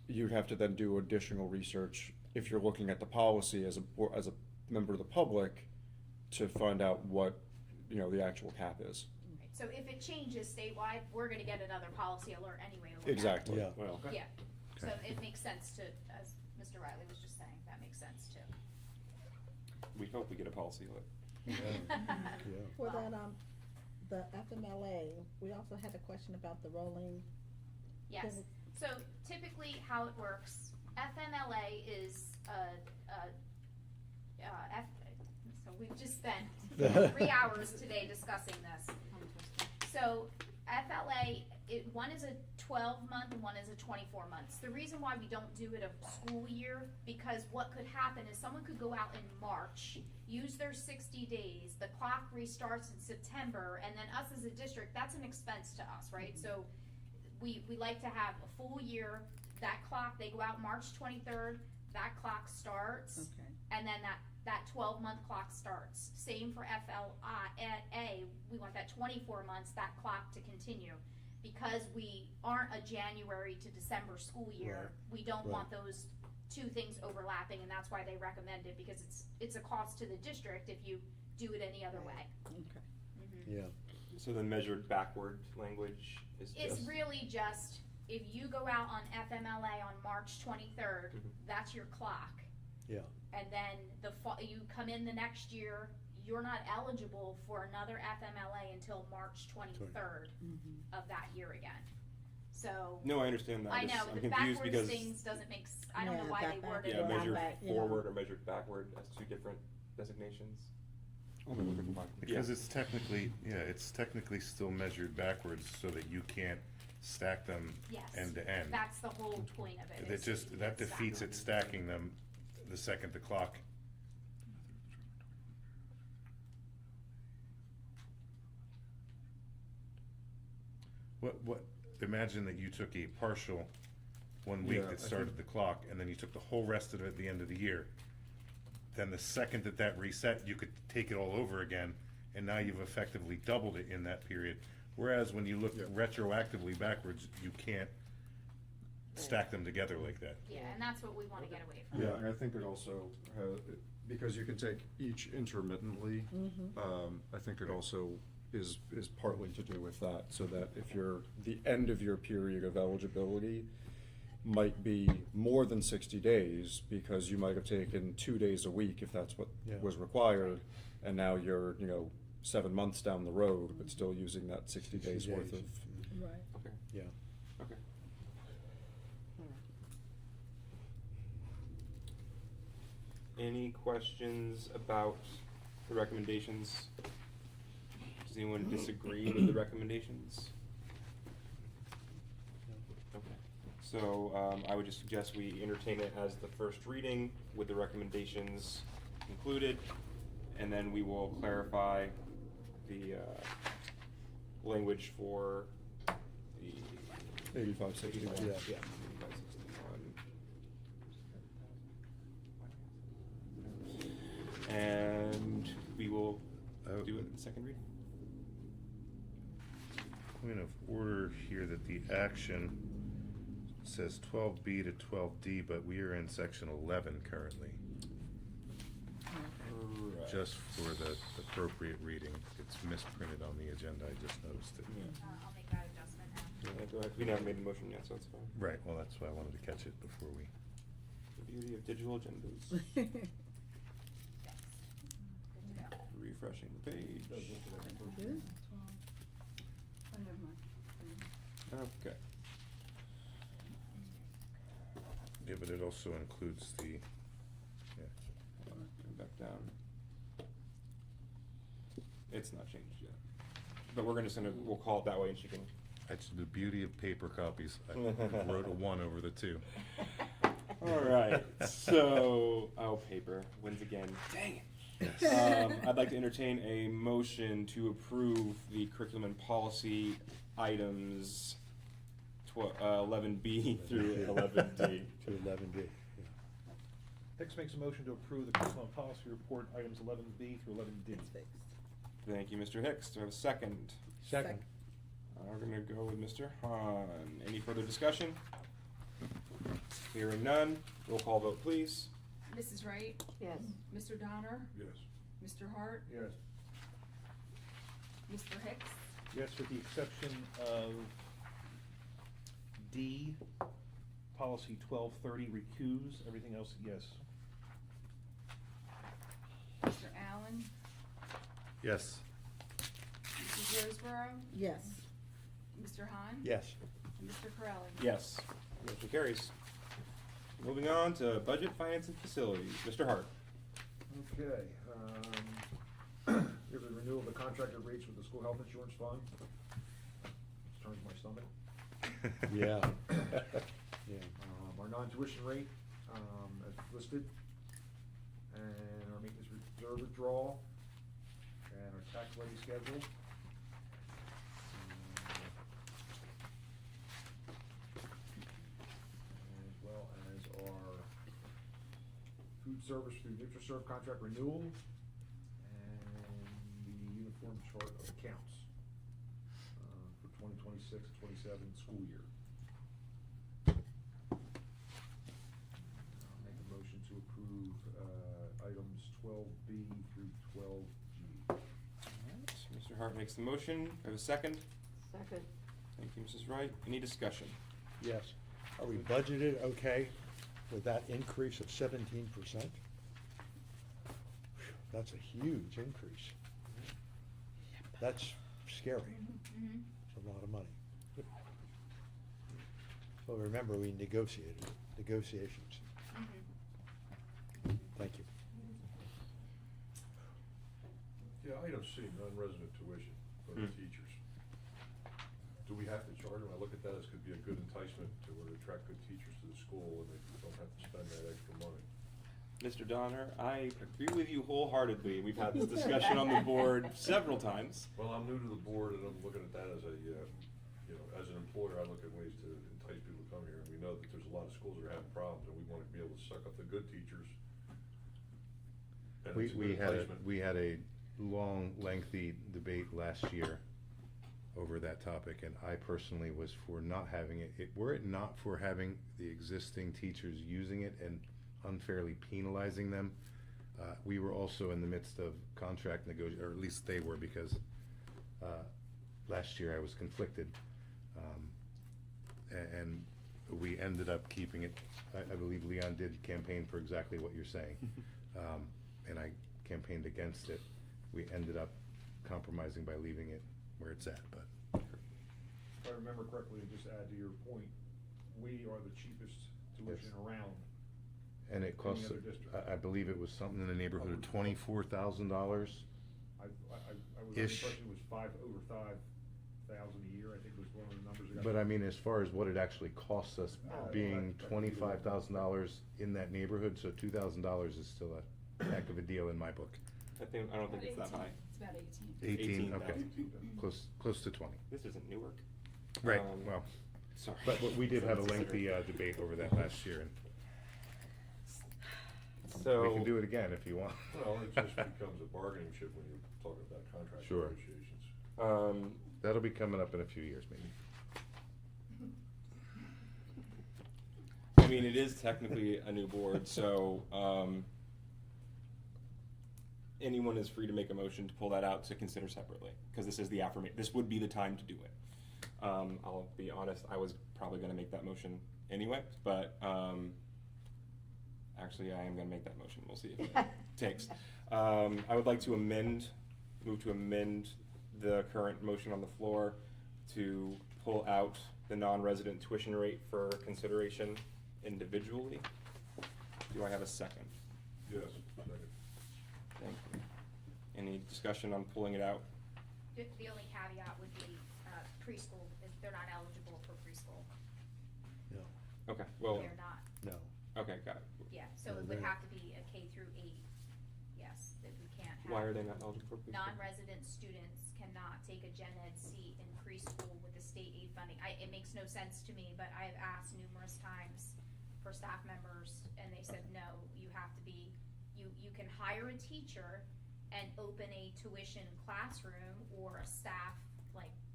you'd have to then do additional research if you're looking at the policy as a member of the public to find out what, the actual cap is. Right. So if it changes statewide, we're gonna get another policy alert anyway. to look at. Exactly. Yeah. Well, Yeah, so Okay. it makes sense to, as Mr. Riley was just saying, that makes sense too. we hope we get a policy alert. Yeah. For that, the FMLA, we also had a question about the rolling. Yes, so typically how it works, FMLA is, so we've just spent 3 hours today discussing this. So FLA, one is a 12-month and one is a 24 months. The reason why we don't do it a school year, because what could happen is someone could go out in March, use their 60 days, the clock restarts in September, and then us as a district, that's an expense to us, right? So we like to have a full year, that clock, they go out March 23rd, that clock starts, Okay. and then that 12-month clock starts. Same for FLA, we want that 24 months, that clock to continue. Because we aren't a January to December school year, we don't want those two things overlapping, and that's why they recommend it, because it's a cost to the district if you do it any other way. Okay. Mhm. Yeah. So the measured backward language is just. It's really just, if you go out on FMLA on March 23rd, Mhm. that's your clock. Yeah. And then you come in the next year, you're not eligible for another FMLA until March 23rd of that year again. So. No, I understand that. I Just- know, I'm the confused backwards because. things doesn't make, I don't know Yeah, why that they worded Yeah, it that measured way. forward or measured backward as two different designations. I'll be looking for mine. Because it's technically still measured backwards, so that you can't stack them Yes. end to end. That's the whole point of it. is to That stack defeats them. it stacking them the second the clock. Imagine that you took a partial 1 week Yeah, that I started think- the clock, and then you took the whole rest of it at the end of the year. Then the second that reset, you could take it all over again, and now you've effectively doubled it in that period. Whereas when you look Yeah. retroactively backwards, you can't stack them together like that. Yeah, and that's what we wanna get away from. Yeah, and I think it also has, because you can take each intermittently, I think it also is partly to do with that, so that if you're the end of your period of eligibility, might be more than 60 days because you might have taken 2 days a week if that's what Yeah. was required, and now you're 7 months down the road, but still using that 60 days worth of. Right. Okay. Yeah. Okay. Any questions about the recommendations? Does anyone disagree with the recommendations? Okay. So I would just suggest we entertain it as the first reading with the recommendations included, and then we will clarify the language for the 8561. Yeah. 8561. And we will do it in the second reading. Point of order here that the action says 12B to 12D, but we are in section 11 currently. Right. Just for the appropriate reading. It's misprinted on the agenda, I just noticed it. I'll make that adjustment now. Yeah, go ahead. We haven't made the motion yet, so it's fine. Right, well, that's why I wanted to catch it before we. The beauty of digital agendas. Good to go. Refreshing the page. Good. Oh, never mind. Okay. Yeah, but it also includes the, yeah. Come back down. It's not changed yet. But we'll call it that way and she can. That's the beauty of paper copies. I wrote a 1 over the 2. All right, so, paper wins again. Dang it. I'd like to entertain a motion to approve the curriculum and policy items 11B through 11D. To 11B. Yeah. Hicks makes a motion to approve the curriculum and policy report items 11B through 11D. Thank you, Mr. Hicks. Do I have a second? Second. We're gonna go with Mr. Hahn. Any further discussion? Hearing none, roll call vote, please. Mrs. Wright? Yes. Mr. Donner? Yes. Mr. Hart? Yes. Mr. Hicks? Yes, with the exception of D, policy 1230, recuse, everything else, yes. Mr. Allen? Yes. Mrs. Roseborough? Yes. Mr. Hahn? Yes. And Mr. Corelli? Yes. Motion carries. Moving on to budget, finance, and facilities. Mr. Hart. Okay, give the renewal of the contracted rates with the school health insurance fund. This turns my stomach. Yeah. Yeah. Our non-tuition rate, as listed, and our maintenance reserve withdrawal, and our tax levy schedule. As well as our food service through NutriServe contract renewal, and the uniform chart of accounts for 2026-27 school year. I'll make a motion to approve items 12B through 12G. Alright, Mr. Hart makes the motion. I have a second. Second. Thank you, Mrs. Wright. Any discussion? Yes. Are we budgeted okay with that increase of 17%? That's a huge increase. That's scary. Mm-hmm. It's a lot of money. Well, remember, we negotiations. Thank you. Yeah, item C, non-resident tuition for the teachers. Do we have to charge them? I look at that as could be a good enticement to attract good teachers to the school and they don't have to spend that extra money. Mr. Donner, I agree with you wholeheartedly. We've had this discussion on the board several times. Well, I'm new to the board and I'm looking at that as a, as an employer, I look at ways to entice people to come here. And we know that there's a lot of schools that are having problems and we want to be able to suck up the good teachers. And it's a good enticement. We had a long, lengthy debate last year over that topic, and I personally was for not having it. Were it not for having the existing teachers using it and unfairly penalizing them, we were also in the midst of contract negotiation, or at least they were, because last year I was conflicted, and we ended up keeping it. I believe Leon did campaign for exactly what you're saying. And I campaigned against it. We ended up compromising by leaving it where it's at, but. If I remember correctly, to just add to your point, we are the cheapest tuition Yes. around. And it Any costs, other district. I believe it was something in the neighborhood of $24,000. I was under the Ish. impression it was over 5,000 a year, I think was one of the numbers I got. But I mean, as far as what it actually costs us, being $25,000 in that neighborhood, so $2,000 is still a heck of a deal in my book. I don't think it's that high. It's about 18. 18, okay, 18,000. close to 20. This isn't Newark. Right, Um, well, sorry. but we did have a lengthy debate over that last year, and So. we can do it again if you want. Well, it just becomes a bargaining chip when you're talking about contract Sure. negotiations. That'll be coming up in a few years, maybe. I mean, it is technically a new board, so, anyone is free to make a motion to pull that out to consider separately, because this is the this would be the time to do it. I'll be honest, I was probably gonna make that motion anyway, but, actually, I am gonna make that motion, we'll see if it takes. I would like to move to amend the current motion on the floor to pull out the non-resident tuition rate for consideration individually. Do I have a second? Yes, second. Thank you. Any discussion on pulling it out? The only caveat would be preschool, is they're not eligible for preschool. No. Okay, well, They're not, No. okay, got it. yeah, so it would have to be a K through 8, yes, that we can't have. Why are they not eligible for preschool? Non-resident students cannot take a gen ed seat in preschool with the state aid funding. It makes no sense to me, but I've asked numerous times for staff members, and they said, no, you have to be, you can hire a teacher and open a tuition classroom or a staff,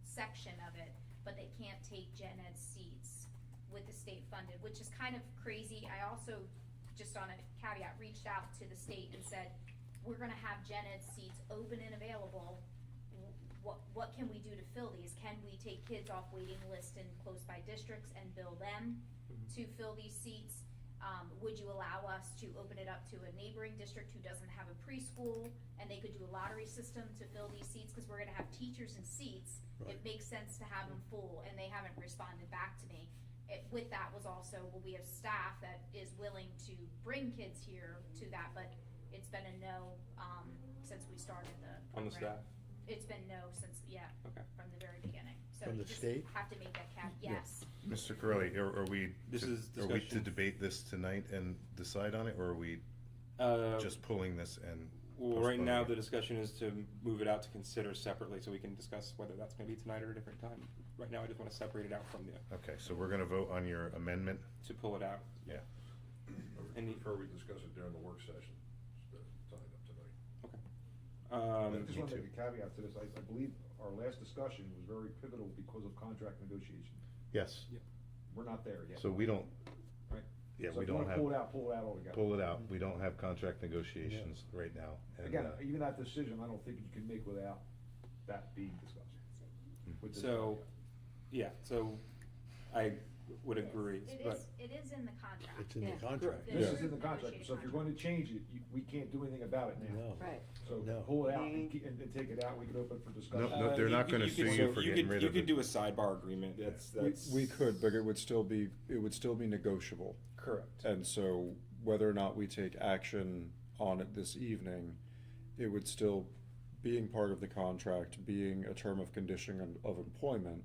section of it, but they can't take gen ed seats with the state funded, which is kind of crazy. I also, just on a caveat, reached out to the state and said, we're gonna have gen ed seats open and available. What can we do to fill these? Can we take kids off waiting lists in close by districts and bill them to fill these seats? Would you allow us to open it up to a neighboring district who doesn't have a preschool, and they could do a lottery system to fill these seats, because we're gonna have teachers and seats. Right. It makes sense to have them full, and they haven't responded back to me. With that was also, will we have staff that is willing to bring kids here to that, but it's been a no, since we started the program. On the staff? It's been no since, Okay. from the very beginning, so From you the just state? have to make that Yeah. yes. Mr. Corelli, are we, This is are we to discussion. debate this tonight and decide on it, or are we just pulling this and? Well, right now, postponing the it? discussion is to move it out to consider separately, so we can discuss whether that's gonna be tonight or a different time. Right now, I just wanna separate it out from the, Okay, so we're gonna vote on your amendment? to pull it out. Yeah. I would prefer we discuss it during the work session, instead of tying up tonight. I just want to make a caveat to this. I believe our last discussion was very pivotal because of contract negotiation. Yes. We're not there yet. So we don't, Right? yeah, So we if you don't wanna have. pull it out altogether. Pull it out. We don't have contract negotiations right now. and, Again, even that decision, I don't think you can make without that being discussed. With this So, caveat. so I would agree, but. It is in the contract. It's in the contract. This is in the contract, so if you're going to change it, we can't do anything about it now. No. Right. So No. pull it out and take it out, we can open it for discussion. No, they're not gonna you sue could- you for you getting could- rid You of could it. do a sidebar agreement, that's. We could, but it would still be negotiable. Correct. And so whether or not we take action on it this evening, it would still, being part of the contract, being a term of condition of employment,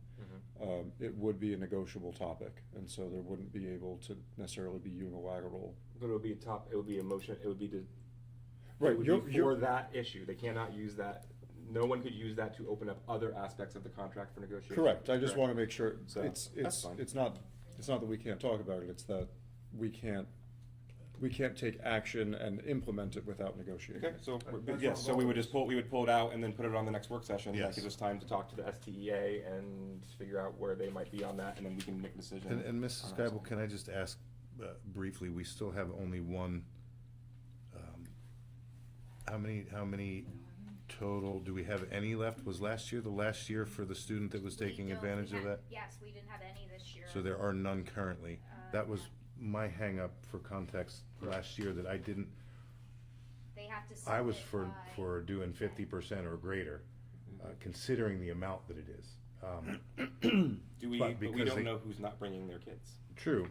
it would be a negotiable topic. And so there wouldn't be able to necessarily be unilateral. But it would be it would be a motion, it would be to. Right, It would you're- be you're- for that issue, they cannot use that, no one could use that to open up other aspects of the contract for negotiation. Correct, I just wanna make sure, So, it's that's fine. not that we can't talk about it, it's that we can't take action and implement it without negotiating. Okay, so, That's yes, what so we I'm would just pull it out and then put it on the next work session. That Yes. gives us time to talk to the STEA and figure out where they might be on that, and then we can make a decision. And Mrs. on our Geibel, side. can I just ask briefly, we still have only one, how many total, do we have any left? Was last year the last year for the student that was taking advantage of that? Yes, we didn't have any this year. So there are none currently. That was my hang-up for context last year, that I didn't, They have to I was submit for doing 50% or greater, considering the amount that it is. Do we? But But we because don't they- know who's not bringing their kids. True,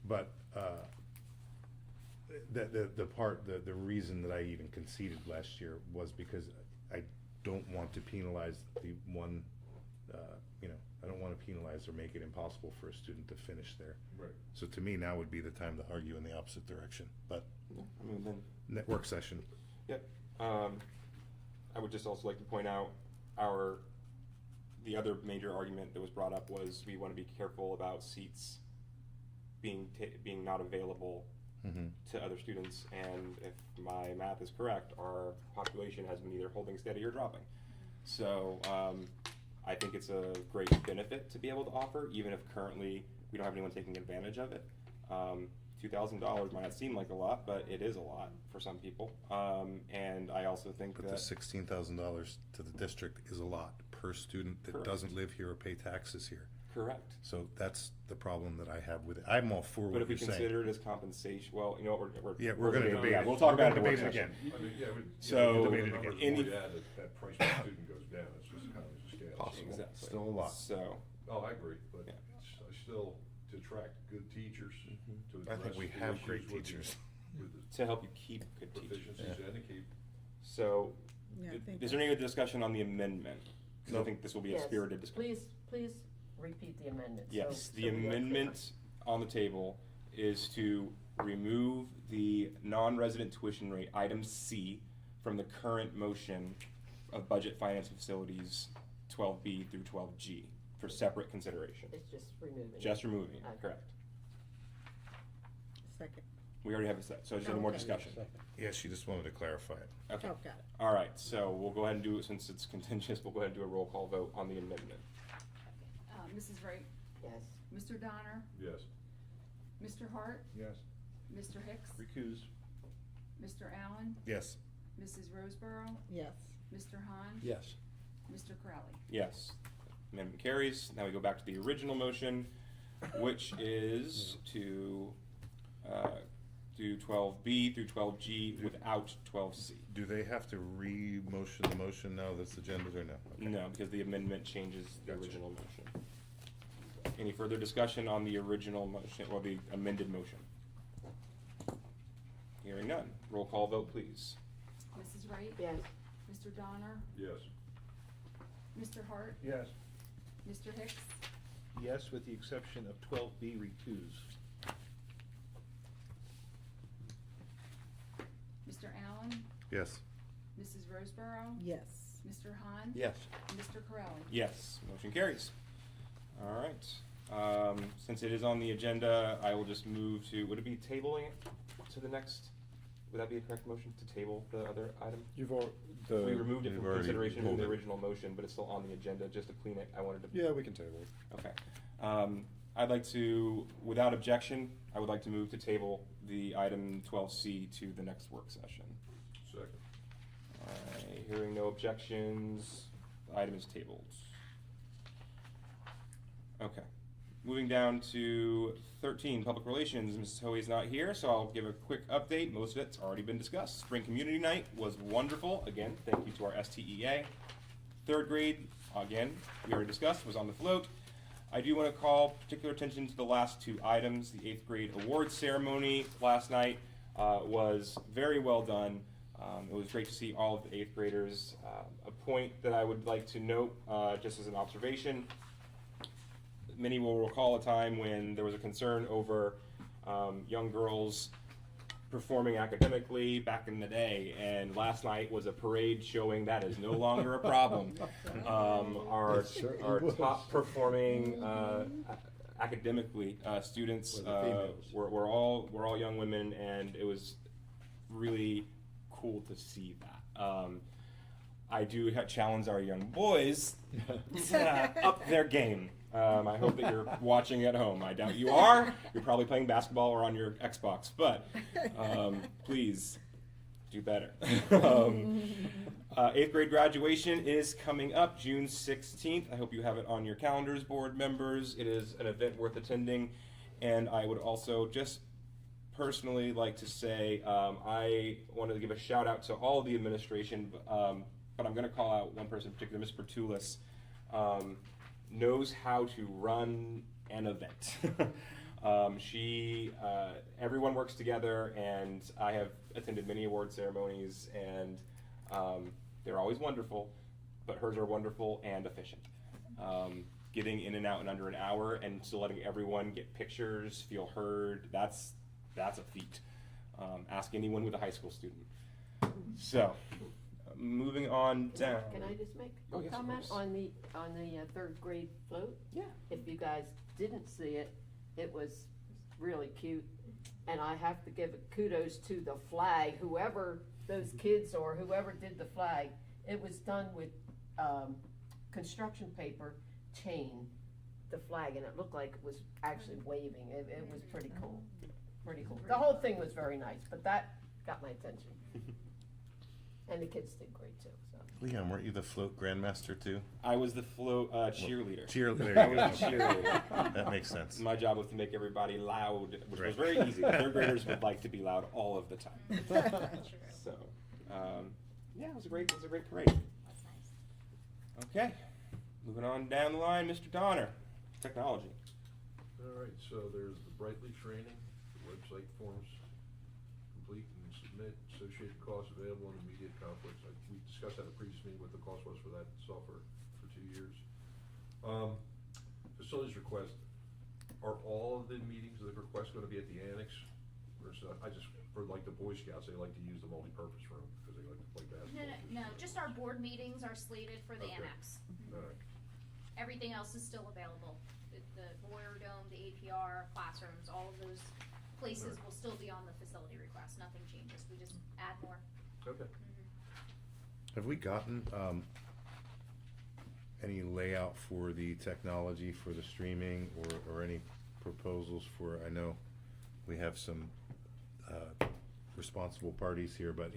but the reason that I even conceded last year was because I don't want to penalize the one, I don't want to penalize or make it impossible for a student to finish there. Right. So to me, now would be the time to argue in the opposite direction, but Yeah, I mean, then. network session. Yep. I would just also like to point out the other major argument that was brought up was we want to be careful about seats being not available to other students, and if my math is correct, our population has been either holding steady or dropping. So I think it's a great benefit to be able to offer, even if currently we don't have anyone taking advantage of it. $2,000 might not seem like a lot, but it is a lot for some people. And I also think But that the $16,000 to the district is a lot per student that Correct. doesn't live here or pay taxes here. correct. So that's the problem that I have with it. I'm all for But what if we you're saying. consider it as compensation, well, you know what, Yeah, we're gonna debate yeah, it. we'll talk We're about gonna it in the work debate it session. I mean, yeah, So, the debate it numbers again. more you add, that price per student goes down, it's just economies of scale. Possible. Exactly. Still a lot. So, Oh, I agree, but Yeah. I still, to attract good teachers, to I think address we the have issues great with the- teachers. with the to help you keep good teachers. proficiencies and to keep, So, Yeah, I think is there any other discussion on the amendment? Because I No. think this will be a Yes, spirited discussion. Please repeat the amendment. Yes, so the we are clear. amendment on the table is to remove the non-resident tuition rate, item C, from the current motion of budget finance facilities 12B through 12G for separate consideration. It's just removing. Just removing it, Okay. correct. Second. We already have a set, so is there any more Okay. discussion? Yeah, she just wanted to clarify it. Okay. Oh, got it. All right, so we'll go ahead and do it, since it's contentious, we'll go ahead and do a roll call vote on the amendment. Mrs. Wright, Yes. Mr. Donner, yes. Mr. Hart, Yes. Mr. Hicks, Recuse. Mr. Allen, Yes. Mrs. Roseborough, Yes. Mr. Hahn, Yes. Mr. Crowley. Yes. Amendment carries. Now we go back to the original motion, which is to do 12B through 12G without 12C. Do they have to re-motion the motion now that's agendas or no? Okay. No, because the amendment changes the Gotcha. original motion. Any further discussion on the original motion, or the amended motion? Hearing none. Roll call vote, please. Mrs. Wright, Yes. Mr. Donner, Yes. Mr. Hart, Yes. Mr. Hicks, Yes, with the exception of 12B recuse. Mr. Allen, Yes. Mrs. Roseborough, Yes. Mr. Hahn, Yes. and Mr. Crowley. Yes, motion carries. All right. Since it is on the agenda, I will just move to, would it be tabling it to the next, would that be a correct motion, to table the other item? You've already, We removed it We've from already consideration from pulled the it. original motion, but it's still on the agenda, just to clean it, I wanted to. Yeah, we can table it. Okay. I'd like to, without objection, I would like to move to table the item 12C to the next work session. Second. All right, hearing no objections, the item is tabled. Okay, moving down to 13, public relations. Mrs. Hoey's not here, so I'll give a quick update. Most of it's already been discussed. Spring Community Night was wonderful. Again, thank you to our STEA. Third grade, again, we already discussed, was on the float. I do want to call particular attention to the last two items. The 8th grade awards ceremony last night was very well done. It was great to see all of the 8th graders. A point that I would like to note, just as an observation, many will recall a time when there was a concern over young girls performing academically back in the day, and last night was a parade showing that is no longer a problem. Our It certainly our was. top performing academically students Were the females. were all young women, and it was really cool to see that. I do challenge our young boys to up their game. I hope that you're watching at home. I doubt you are. You're probably playing basketball or on your Xbox, but please do better. 8th grade graduation is coming up June 16th. I hope you have it on your calendars, board members. It is an event worth attending. And I would also just personally like to say I wanted to give a shout out to all of the administration, but I'm going to call out one person in particular, Ms. Bertulis, knows how to run an event. Everyone works together, and I have attended many award ceremonies, and they're always wonderful, but hers are wonderful and efficient. Getting in and out in under an hour and still letting everyone get pictures, feel heard, that's a feat. Ask anyone with a high school student. So, moving on down. Can I just make Oh, a yes, of comment course. on the 3rd grade float? Yeah. If you guys didn't see it, it was really cute. And I have to give kudos to the flag, whoever those kids or whoever did the flag. It was done with construction paper, chain, the flag, and it looked like it was actually waving. It was pretty cool. Pretty cool. The whole thing was very nice, but that got my attention. And the kids did great too, so. Leon, weren't you the float grandmaster too? I was the float cheerleader. Cheerleader. I was the cheerleader. That makes sense. My job was to make everybody loud, which was Right. very easy. 3rd graders would like to be loud all of the time. So, yeah, it was a great parade. That's nice. Okay, moving on down the line, Mr. Donner, technology. All right, so there's the Brightly training, the website forms, complete and submit, associated costs available and immediate conflicts. We discussed at a previous meeting what the cost was for that software for 2 years. Facilities request, are all of the meetings, the requests gonna be at the annex? Or so, for like the Boy Scouts, they like to use the multi-purpose room, because they like to play basketball. No, just our board meetings are slated for the Okay. annex. All right. Everything else is still available. The Boyer Dome, the APR, classrooms, all of those places Right. will still be on the facility request. Nothing changes. We just add more. Okay. Have we gotten any layout for the technology for the streaming or any proposals for, I know we have some responsible parties here, but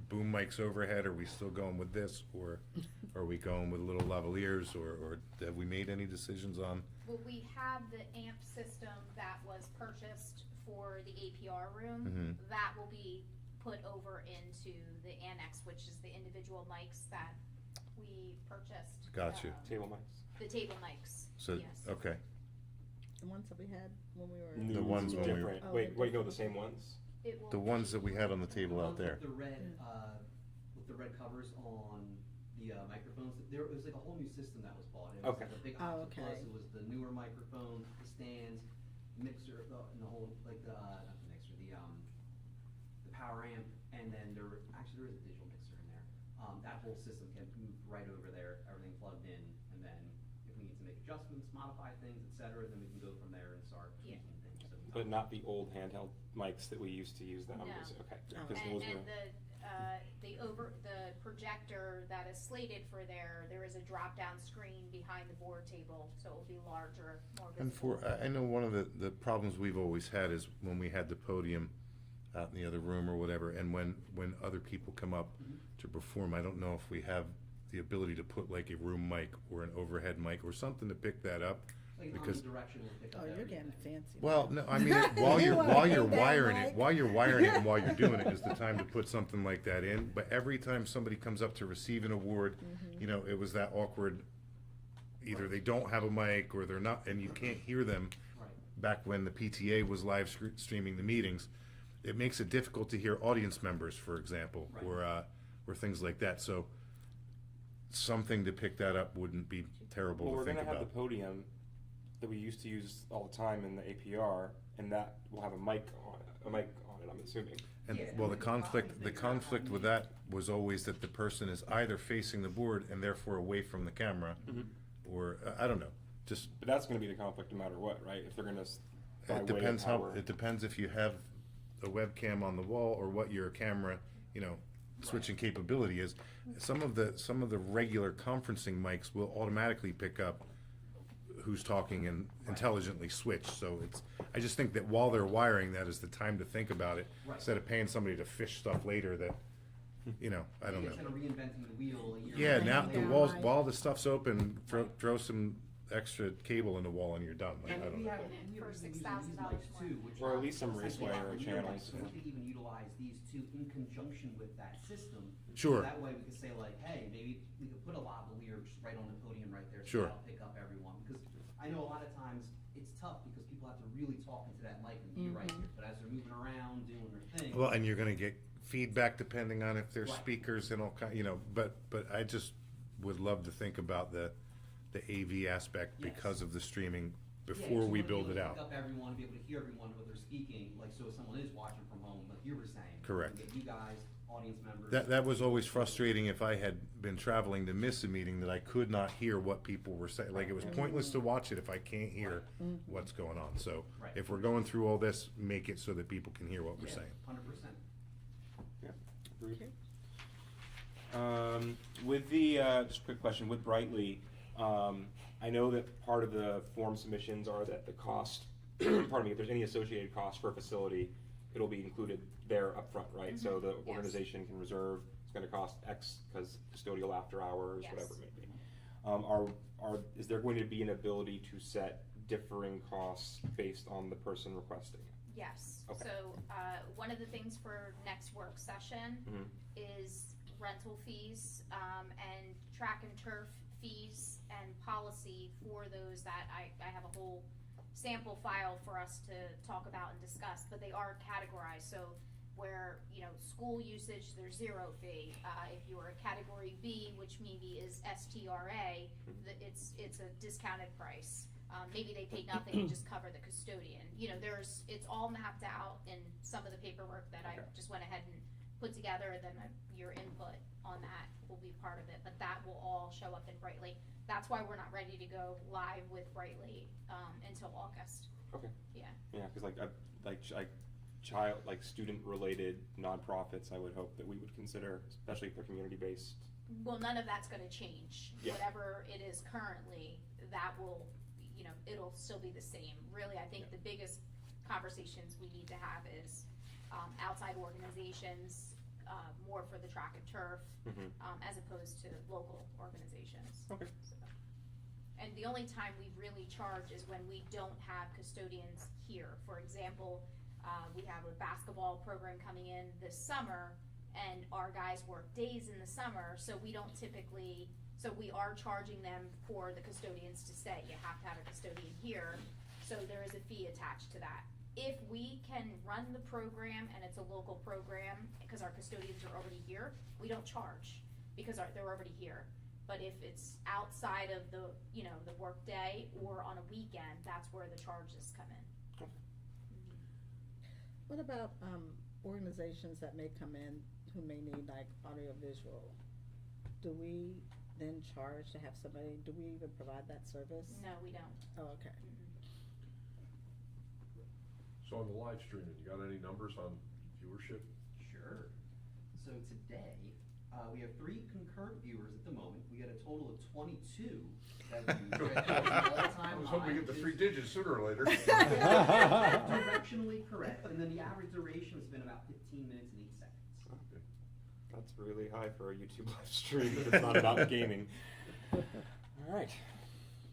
boom mics overhead, are we still going with this, or are we going with little lavaliers, or have we made any decisions on? Well, we have the AMP system that was purchased for the APR room. Mhm. That will be put over into the annex, which is the individual mics that we purchased. Gotcha. Table mics. The table mics, So, yes. okay. The ones that we had when we were. New, ones when we were- different. Wait, no, the same ones? It will The ones that we had on the table out there. The red, with the red covers on the microphones, it was like a whole new system that was bought. It was Okay. like a big Oh, octopus, okay. it was the newer microphones, the stands, mixer, and the whole, like not the mixer, the power amp, and then there is a digital mixer in there. That whole system can move right over there, everything plugged in, and then if we need to make adjustments, modify things, et cetera, then we can go from there and start Yeah. tweaking things. So But not the old handheld mics that we used to use now? No. Okay. Oh. 'Cause And, those and were- the projector that is slated for there is a drop-down screen behind the board table, so it will be larger, more And visible. I know one of the problems we've always had is when we had the podium out in the other room or whatever, and when other people come up to perform, I don't know if we have the ability to put like a room mic or an overhead mic or something to pick that up. Like Because, omnidirectional will pick up Oh, you're everything. getting fancy. well, no, I mean, while You you're wanna while you're pick that wiring mic? it, while you're wiring it and while you're doing it is the time to put something like that in. But every time somebody comes up to receive an award, it was that awkward, either they don't have a mic or they're not, and you can't hear them. Right. Back when the PTA was live streaming the meetings, it makes it difficult to hear audience members, for example, Right. or things like that. So something to pick that up wouldn't be terrible Well, to we're think gonna have about. the podium that we used to use all the time in the APR, and that will have a mic on it, I'm assuming. And, Yeah. well, the conflict with that was always that the person is either facing the board and therefore away from the camera, or, I don't know, just, But that's gonna be the conflict no matter what, right? If they're gonna, by it way of depends power. it depends if you have a webcam on the wall or what your camera, switching capability is. Some of the regular conferencing mics will automatically pick up who's talking and intelligently switch, so I just think that while they're wiring, that is the time to think about it, Right. instead of paying somebody to fish stuff later that you know, I don't It's know. kind of reinventing the wheel. A year Yeah, later. now the walls, while the stuff's open, throw some extra cable in the wall and you're done. Like, I And don't we know. have, For using these $6,000 mics more. too, which Or at are least some essentially raceway like or ear channels, mics. So yeah. we could even utilize these two in conjunction with that system. Sure. So that way we could say like, hey, maybe we could put a lavalier just right on the podium right there. Sure. So that'll pick up everyone. Because I know a lot of times it's tough because people have to really talk into that mic and be right here. But as they're moving around, doing their thing. Well, and you're gonna get feedback depending on if there's Right. speakers and all kind, you know, but I just would love to think about the AV aspect Yes. because of the streaming Yeah, before so we wanna be build able it to out. Pick up everyone, be able to hear everyone what they're speaking, like so if someone is watching from home, like you were saying. Correct. We can get you guys, audience members. That was always frustrating if I had been traveling to miss a meeting that I could not hear what people were saying. Like, it was pointless to watch it if I can't hear what's going on. So Right. if we're going through all this, make it so that people can hear what we're saying. 100%. Yeah, agreed. With the, just a quick question, with Brightly, I know that part of the form submissions are that the cost, pardon me, if there's any associated cost for a facility, it'll be included there upfront, right? So the Yes. organization can reserve, it's gonna cost X, cause custodial after hours, Yes. whatever it may be. Is there going to be an ability to set differing costs based on the person requesting? Yes, Okay. so, one of the things for next work session Mhm. is rental fees, and track and turf fees and policy for those that I have a whole sample file for us to talk about and discuss, but they are categorized, so where, you know, school usage, there's 0 fee. If you are a category B, which maybe is STRA, it's a discounted price. Maybe they pay nothing and just cover the custodian. You know, it's all mapped out in some of the paperwork that I just went ahead and put together, and then your input on that will be part of it, but that will all show up in Brightly. That's why we're not ready to go live with Brightly, until August. Okay. Yeah. Yeah, cause like student-related nonprofits, I would hope that we would consider, especially if they're community-based. Well, none of that's gonna change. Yeah. Whatever it is currently, that will, you know, it'll still be the same. Really, I think the biggest conversations we need to have is, outside organizations, more for the track and turf, as opposed to local organizations. Okay. So. And the only time we really charge is when we don't have custodians here. For example, we have a basketball program coming in this summer, and our guys work days in the summer, so we don't typically, so we are charging them for the custodians to stay. You have to have a custodian here, so there is a fee attached to that. If we can run the program and it's a local program, because our custodians are already here, we don't charge, because they're already here. But if it's outside of the, you know, the work day or on a weekend, that's where the charges come in. What about organizations that may come in who may need like audiovisual? Do we then charge to have somebody, do we even provide that service? No, we don't. Oh, okay. So on the live streaming, you got any numbers on viewership? Sure. So today, we have 3 concurrent viewers at the moment. We got a total of 22 that view. I was hoping to get the 3 digits sooner or later. Directionally correct, and then the average duration has been about 15 minutes and 8 seconds. Okay. That's really high for a YouTube live stream, but it's not about gaming. All right.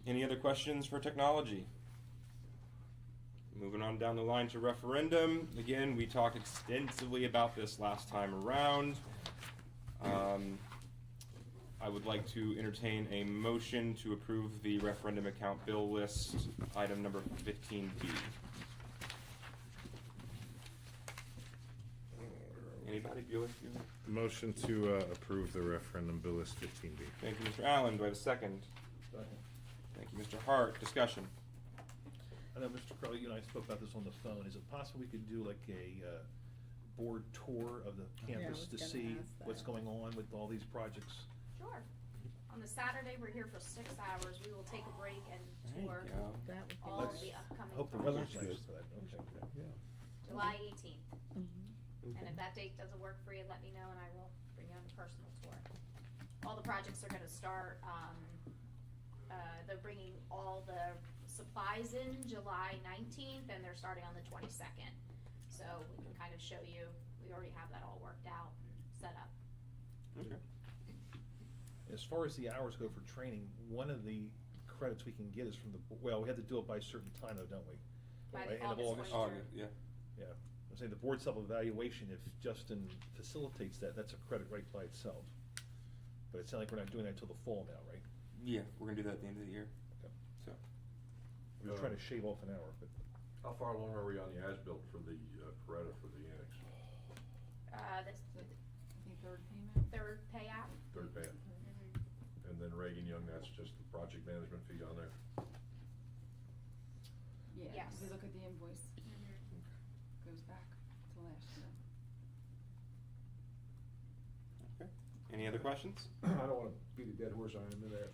Any other questions for technology? Moving on down the line to referendum. Again, we talked extensively about this last time around. I would like to entertain a motion to approve the referendum account bill list, item number 15B. Anybody? Bueller? Motion to approve the referendum bill list 15B. Thank you, Mr. Allen. Do I have a second? Second. Thank you, Mr. Hart. Discussion. I know, Mr. Crowley, you and I spoke about this on the phone. Is it possible we could do like a board tour of the campus to see what's going on with all these projects? Sure. On the Saturday, we're here for 6 hours. We will take a break and tour That would be all of Let's the upcoming hope the weather's projects. nice for that. Okay. July 18th. And if that date doesn't work for you, let me know and I will bring you on a personal tour. All the projects are gonna start, they're bringing all the supplies in July 19th and they're starting on the 22nd. So we can kind of show you, we already have that all worked out and set up. Okay. As far as the hours go for training, one of the credits we can get is from the, well, we have to do it by a certain time though, don't we? By Right, the end of August August? 23rd. Yeah. Yeah, I'm saying the board self-evaluation, if Justin facilitates that, that's a credit right by itself. But it sounds like we're not doing that until the fall now, right? Yeah, we're gonna do that at the end of the year. Okay. So. We're just trying to shave off an hour, but. How far along are we on the as-built for the, Coretta for the annex? This, I think third payment. third payout. Third pay. And then Reagan Young, that's just the project management fee on there? Yeah, Yes. if you look at the invoice, goes back to last year. Okay. Any other questions? I don't wanna beat a dead horse on him, that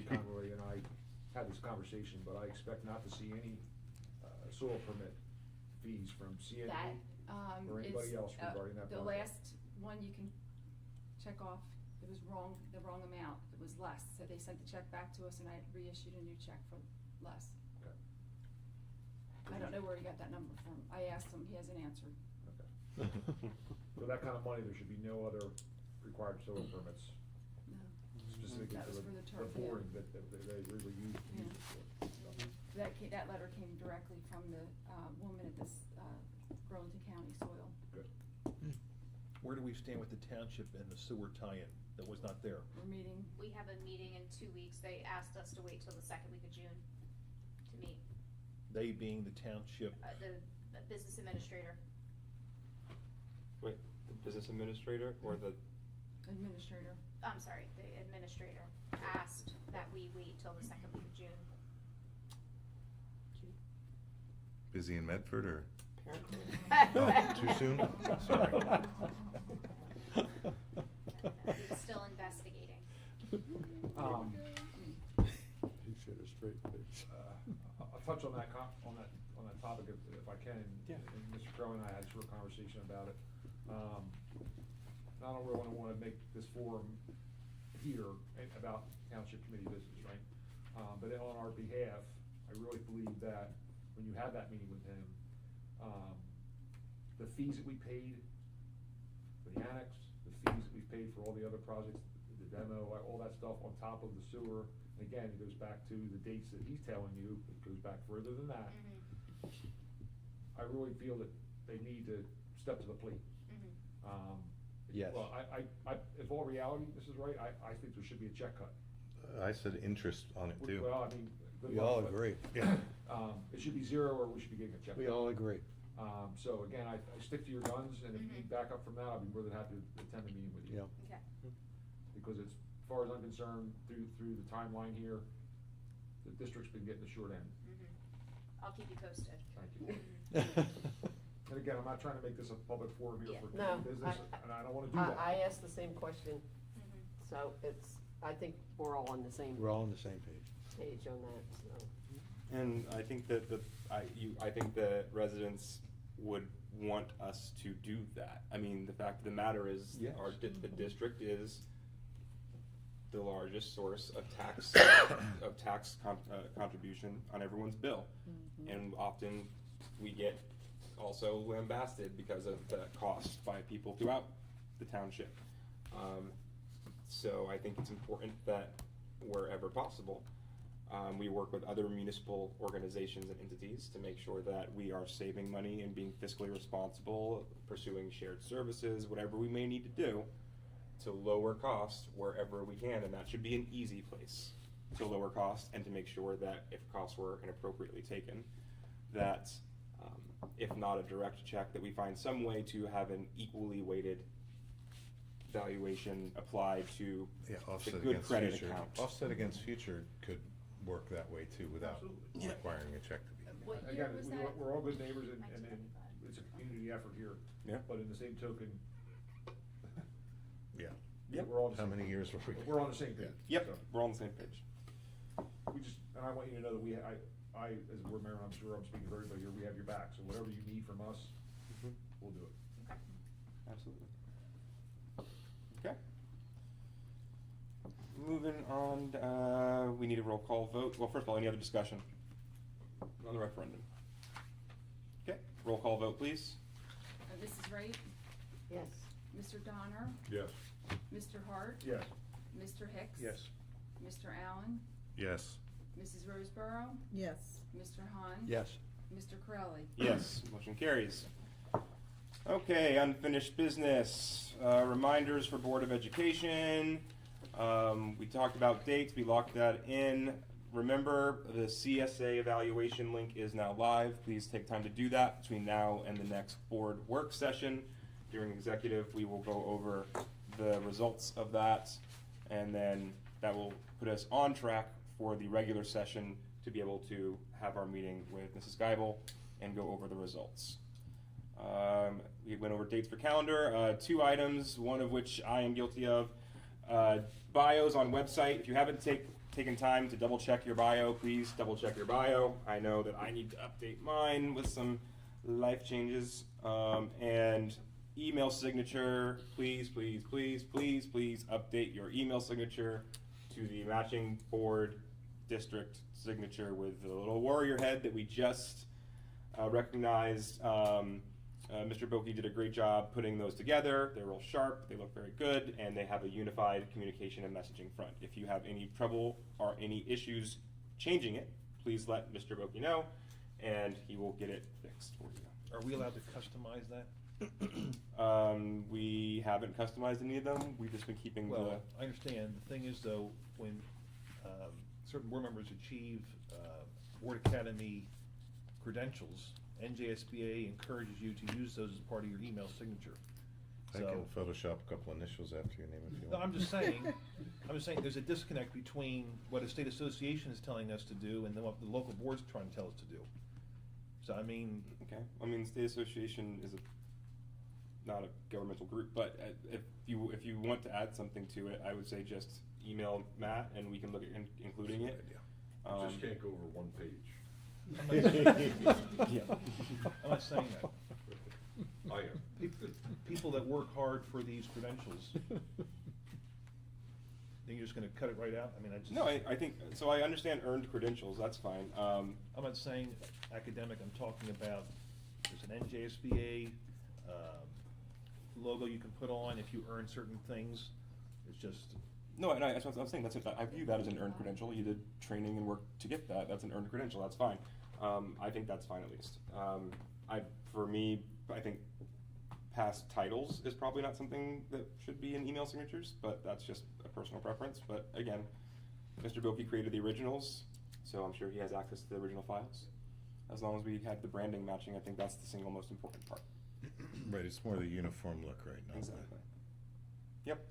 Conroy and I had this conversation, but I expect not to see any, soil permit fees from CND That, or anybody is, else regarding that the project. last one you can check off, it was wrong, the wrong amount, it was less, so they sent the check back to us and I reissued a new check for less. Okay. I don't know where he got that number from, I asked him, he hasn't answered. Okay. For that kind of money, there should be no other required soil permits No. specifically That was for for the the turf, yeah. boring that they really use Yeah. it for. That letter came directly from the, woman at this, Burlington County Soil. Good. Where do we stand with the township and the sewer tie-in that was not there? We're meeting, We have a meeting in 2 weeks. They asked us to wait till the second week of June to meet. They being the township, The business administrator. Wait, the business administrator or the? administrator. I'm sorry, the administrator asked that we wait till the second week of June. Busy in Medford or? Apparently. Too soon? Sorry. He's still investigating. He should have straight face. I'll touch on that on that topic if I can. Yeah. And Mr. Crowe and I had a short conversation about it. I don't really wanna make this forum here about township committee business, right? But on our behalf, I really believe that when you have that meeting with him, the fees that we paid for the annex, the fees that we've paid for all the other projects, the demo, all that stuff on top of the sewer, and again, it goes back to the dates that he's telling you, it goes back further than that. I really feel that they need to step to the plate. Yes. Well, if all reality, this is right, I think there should be a check cut. I said interest on it too. Well, I mean. good We luck, all but, agree. Yeah. It should be zero, or we should be getting a check. We all agree. So again, I stick to your guns, and if you need backup from that, I'll be more than happy to attend the meeting with you. Yeah. Okay. Because as far as I'm concerned, through the timeline here, the district's been getting the short end. I'll keep you posted. Thank you. And again, I'm not trying to make this a public forum here Yeah. for No, business, and I don't wanna do that. I asked the same question, so I think we're all on the same We're all on the same page. page on that, so. And I think that I think the residents would want us to do that. I mean, the fact of the matter is, Yes. the district is the largest source of contribution on everyone's bill. And often we get also lambasted because of the cost by people throughout the township. So I think it's important that wherever possible, we work with other municipal organizations and entities to make sure that we are saving money and being fiscally responsible, pursuing shared services, whatever we may need to do to lower costs wherever we can, and that should be an easy place to lower costs and to make sure that if costs were inappropriately taken, that if not a direct check, that we find some way to have an equally weighted valuation applied to Yeah, the offset good against credit future. account. Offset against future could work that way too without Absolutely. requiring a check to be. What year Again, was that? we're all good neighbors, and it's a community effort here. Yeah. But in the same token, Yeah. Yep. we're all on the How same many page. years were we? We're on the same page. Yep, So, we're on the same page. and I want you to know that I, as a board member, I'm sure I'm speaking for everybody here, we have your back, so whatever you need from us, we'll do it. Absolutely. Okay. Moving on, we need a roll call vote. Well, first of all, any other discussion on the referendum? Okay, roll call vote, please. Mrs. Wright, Yes. Mr. Donner, Yes. Mr. Hart? Yes. Mr. Hicks? Yes. Mr. Allen? Yes. Mrs. Roseborough? Yes. Mr. Hahn? Yes. Mr. Corelli? Yes, motion carries. Okay, unfinished business. Reminders for Board of Education. We talked about dates, we locked that in. Remember, the CSA evaluation link is now live. Please take time to do that between now and the next board work session. During executive, we will go over the results of that, and then that will put us on track for the regular session to be able to have our meeting with Mrs. Geibel and go over the results. We went over dates for calendar, 2 items, one of which I am guilty of. Bios on website. If you haven't taken time to double check your bio, please double check your bio. I know that I need to update mine with some life changes. And email signature, please update your email signature to the matching board district signature with the little warrior head that we just recognized. Mr. Boki did a great job putting those together. They're real sharp, they look very good, and they have a unified communication and messaging front. If you have any trouble or any issues changing it, please let Mr. Boki know, and he will get it fixed for you. Are we allowed to customize that? We haven't customized any of them. We've just been keeping Well, I understand. The thing is, though, when certain board members achieve Board Academy credentials, NJSBA encourages you to use those as part of your email signature. I can Photoshop a couple initials after your name if you No, want. I'm just saying there's a disconnect between what a state association is telling us to do and then what the local board's trying to tell us to do. So, I mean. Okay. I mean, state association is not a governmental group, but if you want to add something to it, I would say just email Matt and we can look at including it. Just can't go over one page. Yeah. I'm not saying that. I am. People that work hard for these credentials, then you're just gonna cut it right out? I mean, I just. No, I think, so I understand earned credentials, that's fine. I'm not saying academic, I'm talking about, there's an NJSBA logo you can put on if you earn certain things. It's just. No, and that's what I'm saying, I view that as an earned credential. You did training and work to get that, that's an earned credential, that's fine. I think that's fine at least. For me, I think past titles is probably not something that should be in email signatures, but that's just a personal preference. But again, Mr. Bilkey created the originals, so I'm sure he has access to the original files. As long as we have the branding matching, I think that's the single most important part. Right, it's more the uniform look right now. Exactly. Yep.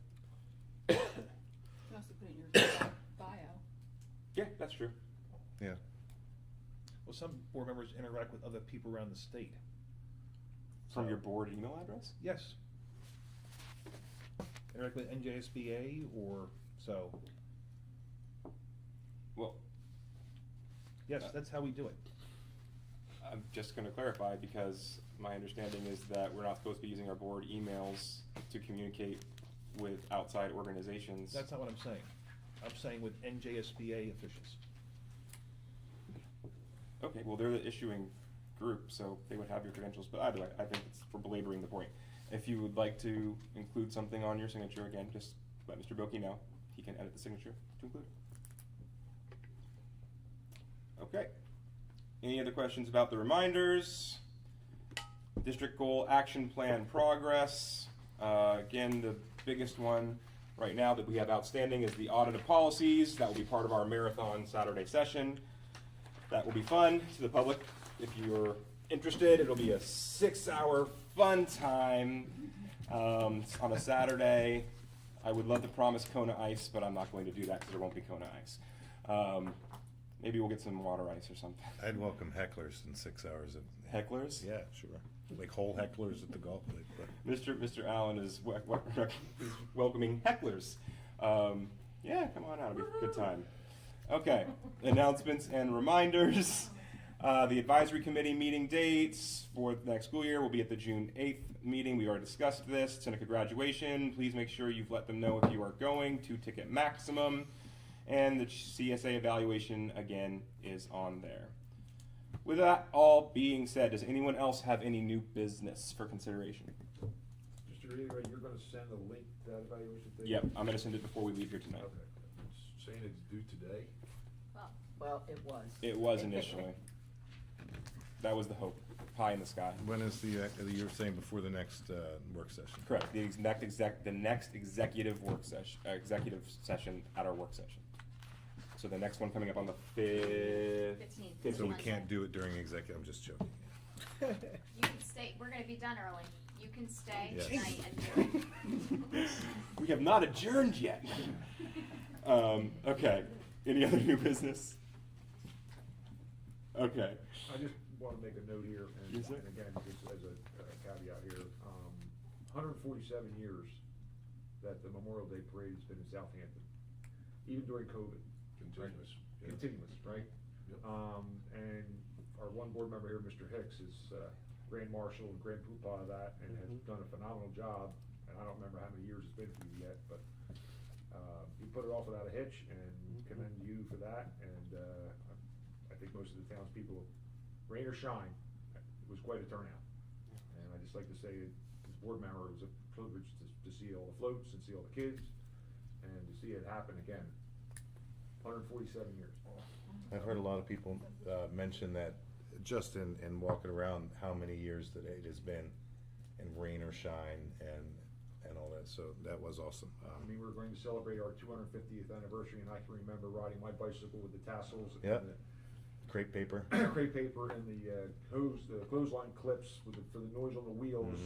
You can also put it in your bio. Yeah, that's true. Yeah. Well, some board members interact with other people around the state. From your board email address? Yes. Interact with NJSBA or so. Well. Yes, that's how we do it. I'm just going to clarify because my understanding is that we're not supposed to be using our board emails to communicate with outside organizations. That's not what I'm saying. I'm saying with NJSBA officials. Okay, well, they're the issuing group, so they would have your credentials, but either way, I think it's for belaboring the point. If you would like to include something on your signature, again, just let Mr. Bilkey know. He can edit the signature to include it. Okay. Any other questions about the reminders? District goal action plan progress. Again, the biggest one right now that we have outstanding is the audit of policies. That will be part of our marathon Saturday session. That will be fun to the public. If you're interested, it'll be a 6-hour fun time on a Saturday. I would love to promise Kona ice, but I'm not going to do that because there won't be Kona ice. Maybe we'll get some water ice or something. I'd welcome hecklers in 6 hours. Hecklers? Yeah, sure. Like whole hecklers at the golf league. But. Mr. Allen is welcoming hecklers. Yeah, come on out. It'll be a good time. Okay, announcements and reminders. The advisory committee meeting dates for the next school year will be at the June 8th meeting. We already discussed this. Seneca graduation. Please make sure you've let them know if you are going. 2-ticket maximum. And the CSA evaluation, again, is on there. With that all being said, does anyone else have any new business for consideration? Mr. to reiterate, you're gonna send a link to that evaluation thing? Yep, I'm gonna send it before we leave here tonight. Okay. It's saying it's due today. Well, it was. It was initially. That was the hope, pie in the sky. When is the, you were saying before the next work session? Correct, the next executive work session, executive session at our work session. So the next one coming up on the 15th. So we can't do it during executive, I'm just joking. You can stay, we're gonna be done early. You can stay Yes. tonight and do it. We have not adjourned yet. Okay, any other new business? Okay. I just wanna make a note here, and Yes, sir. and again, just as a caveat here, 147 years that the Memorial Day Parade has been in Southampton, even during COVID. Continuous. Right? Continuous, right? Yep. And our one board member here, Mr. Hicks, is Grand Marshal and Grand Poobah of that, and has done a phenomenal job. And I don't remember how many years it's been for you yet, but you put it off without a hitch, and commend you for that. And I think most of the townspeople, rain or shine, it was quite a turnout. And I just like to say, as board member, it was a privilege to see all the floats and see all the kids, and to see it happen again. 147 years. I've heard a lot of people mention that just in walking around, how many years that it has been, and rain or shine, and all that, so that was awesome. I mean, we're going to celebrate our 250th anniversary, and I can remember riding my bicycle with the tassels and Yep. the Crepe paper. crepe paper and the clothesline clips for the noise on the wheels.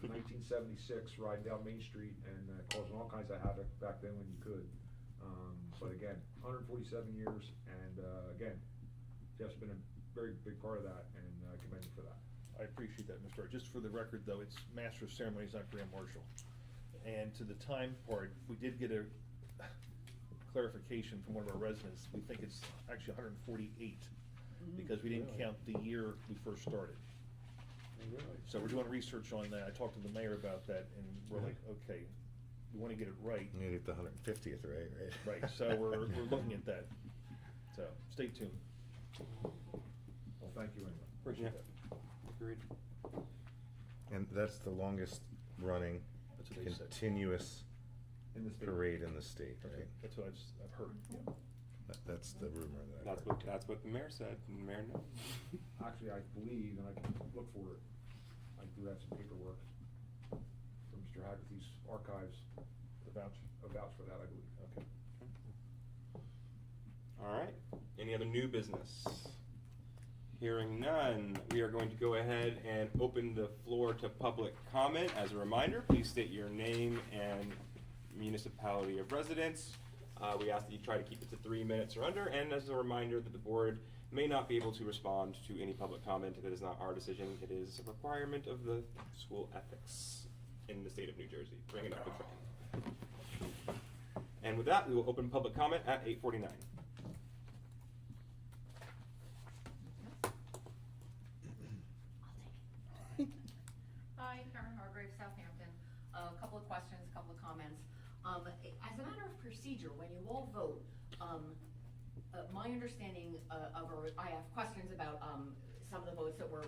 1976, riding down Main Street and causing all kinds of havoc back then when you could. But again, 147 years, and again, Jeff's been a very big part of that, and I commend him for that. I appreciate that, Mr. Hart. Just for the record, though, it's Master of Ceremonies, not Grand Marshal. And to the time part, we did get a clarification from one of our residents. We think it's actually 148, because we didn't count the year we first started. So we're doing research on that. I talked to the mayor about that, and we're like, okay, we want to get it right. You need the 150th, right? Right, so we're looking at that. So stay tuned. Well, thank you anyway. Appreciate Yeah. that. Agreed. And that's the longest running That's what they said. continuous In the state. parade in the state, Okay, right? that's what I've heard, yeah. That's the rumor that I've heard. That's what the mayor said, and the mayor knows. Actually, I believe, and I can look for it, I do have some paperwork from Mr. Haggerty's archives. The vouch. A vouch for that, I believe. Okay. All right, any other new business? Hearing none, we are going to go ahead and open the floor to public comment. As a reminder, please state your name and municipality of residence. We ask that you try to keep it to 3 minutes or under, and as a reminder that the board may not be able to respond to any public comment. That is not our decision. It is a requirement of the school ethics in the state of New Jersey. Bring it up with Fran. And with that, we will open public comment at 8:49. Hi, Karen Hargrave, Southampton. A couple of questions, a couple of comments. As a matter of procedure, when you all vote, my understanding I have questions about some of the votes that were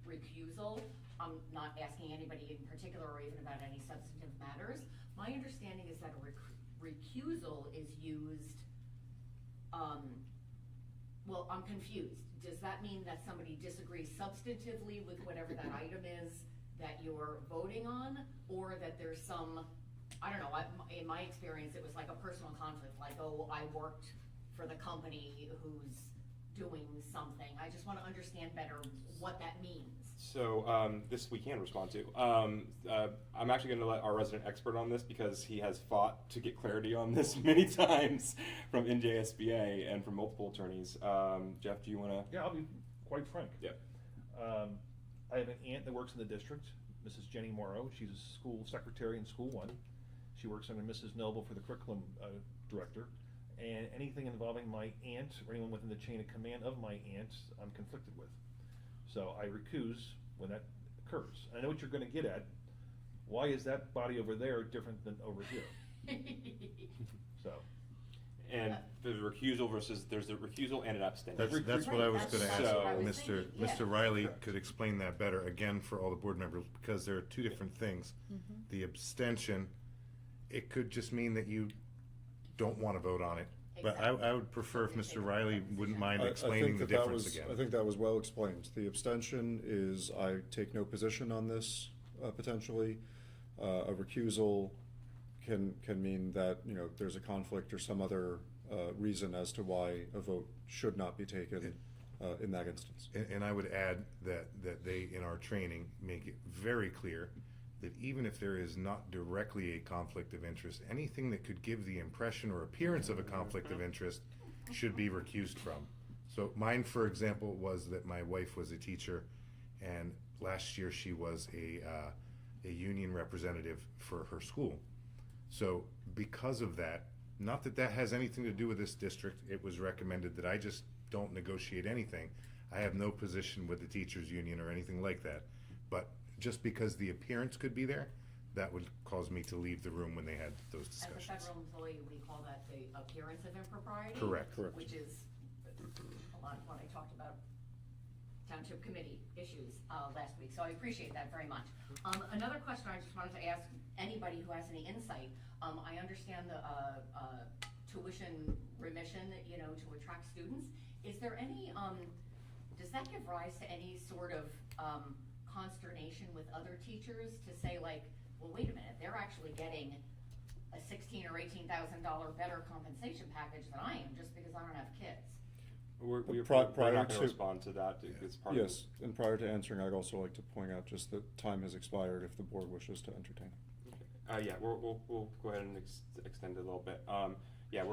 recusal. I'm not asking anybody in particular or even about any substantive matters. My understanding is that a recusal is used, well, I'm confused. Does that mean that somebody disagrees substantively with whatever that item is that you're voting on? Or that there's some, I don't know, in my experience, it was like a personal conflict, like, oh, I worked for the company who's doing something. I just want to understand better what that means. So this we can respond to. I'm actually going to let our resident expert on this because he has fought to get clarity on this many times from NJSBA and from multiple attorneys. Jeff, do you want to? Yeah, I'll be quite frank. Yeah. I have an aunt that works in the district, Mrs. Jenny Morrow. She's a school secretary in School 1. She works under Mrs. Noble for the curriculum director. And anything involving my aunt or anyone within the chain of command of my aunt, I'm conflicted with. So I recuse when that occurs. I know what you're going to get at. Why is that body over there different than over here? So. And the there's a recusal versus, there's a recusal and an abstention. That's what I was gonna ask, So- Mr. Riley could explain that better, again, for all the board members, because there are two different things. The abstention, it could just mean that you don't wanna vote on it, but I would prefer if Mr. Riley wouldn't mind explaining the difference again. I think that was well explained. The abstention is I take no position on this, potentially. A recusal can mean that, you know, there's a conflict or some other reason as to why a vote should not be taken in that instance. And I would add that they, in our training, make it very clear that even if there is not directly a conflict of interest, anything that could give the impression or appearance of a conflict of interest should be recused from. So mine, for example, was that my wife was a teacher, and last year she was a union representative for her school. So because of that, not that that has anything to do with this district, it was recommended that I just don't negotiate anything. I have no position with the teachers union or anything like that. But just because the appearance could be there, that would cause me to leave the room when they had those As a discussions. federal employee, we call that the appearance of impropriety. Correct. Which is a lot of what I talked about Township Committee issues last week, so I appreciate that very much. Another question I just wanted to ask anybody who has any insight. I understand the tuition remission, you know, to attract students. Is there any, does that give rise to any sort of consternation with other teachers to say, like, well, wait a minute, they're actually getting a $16,000 or $18,000 better compensation package than I am just because I don't have kids? We're Prior not going to to- respond to that. It's part Yes, and prior to answering, I'd also like to point out just that time has expired if the board wishes to entertain. Yeah, we'll go ahead and extend it a little bit. Yeah,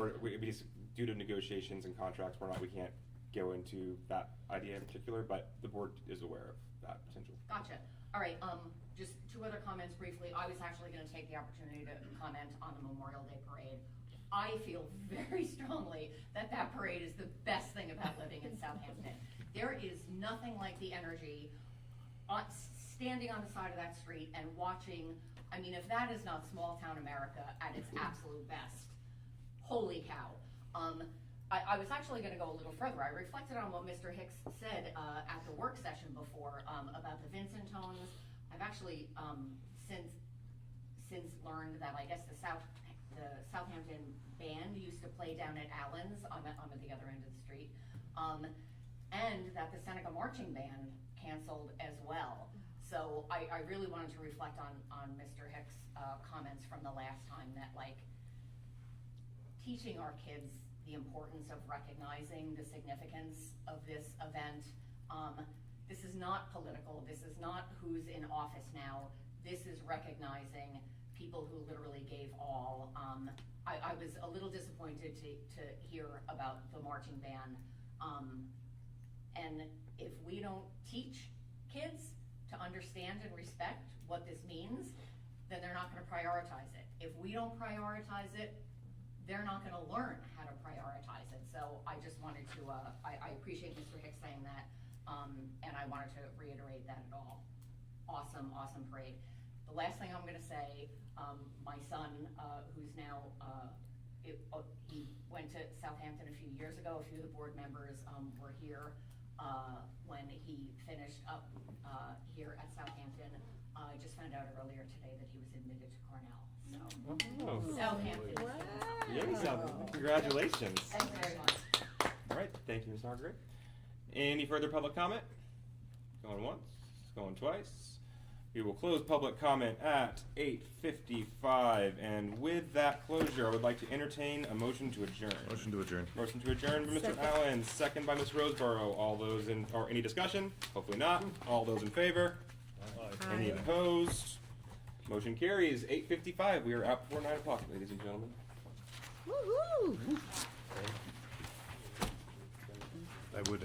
due to negotiations and contracts, we can't go into that idea in particular, but the board is aware of that potential. Gotcha. All right, just two other comments briefly. I was actually gonna take the opportunity to comment on the Memorial Day Parade. I feel very strongly that that parade is the best thing about living in Southampton. There is nothing like the energy standing on the side of that street and watching. I mean, if that is not small town America at its absolute best, holy cow. I was actually gonna go a little further. I reflected on what Mr. Hicks said at the work session before about the Vincent tones. I've actually since learned that I guess the Southampton band used to play down at Allen's on the other end of the street, and that the Seneca Marching Band canceled as well. So I really wanted to reflect on Mr. Hicks' comments from the last time that, like, teaching our kids the importance of recognizing the significance of this event. This is not political. This is not who's in office now. This is recognizing people who literally gave all. I was a little disappointed to hear about the marching band. And if we don't teach kids to understand and respect what this means, then they're not gonna prioritize it. If we don't prioritize it, they're not gonna learn how to prioritize it. So I just wanted to, I appreciate Mr. Hicks saying that, and I wanted to reiterate that at all. Awesome, awesome parade. The last thing I'm gonna say, my son, who's now, he went to Southampton a few years ago. A few of the board members were here when he finished up here at Southampton. I just found out earlier today that he was admitted to Cornell. So, Oh. Southampton. Yeah, congratulations. Thanks very much. All right, thank you, Ms. Hargrave. Any further public comment? Going once, going twice. We will close public comment at 8:55, and with that closure, I would like to entertain a motion to adjourn. Motion to adjourn. Motion to adjourn by Mr. Allen, second by Ms. Roseborough. All those in, or any discussion? Hopefully not. All those in favor? Any opposed? Motion carries. 8:55. We are out before 9 o'clock, ladies and gentlemen. Woo-hoo! I would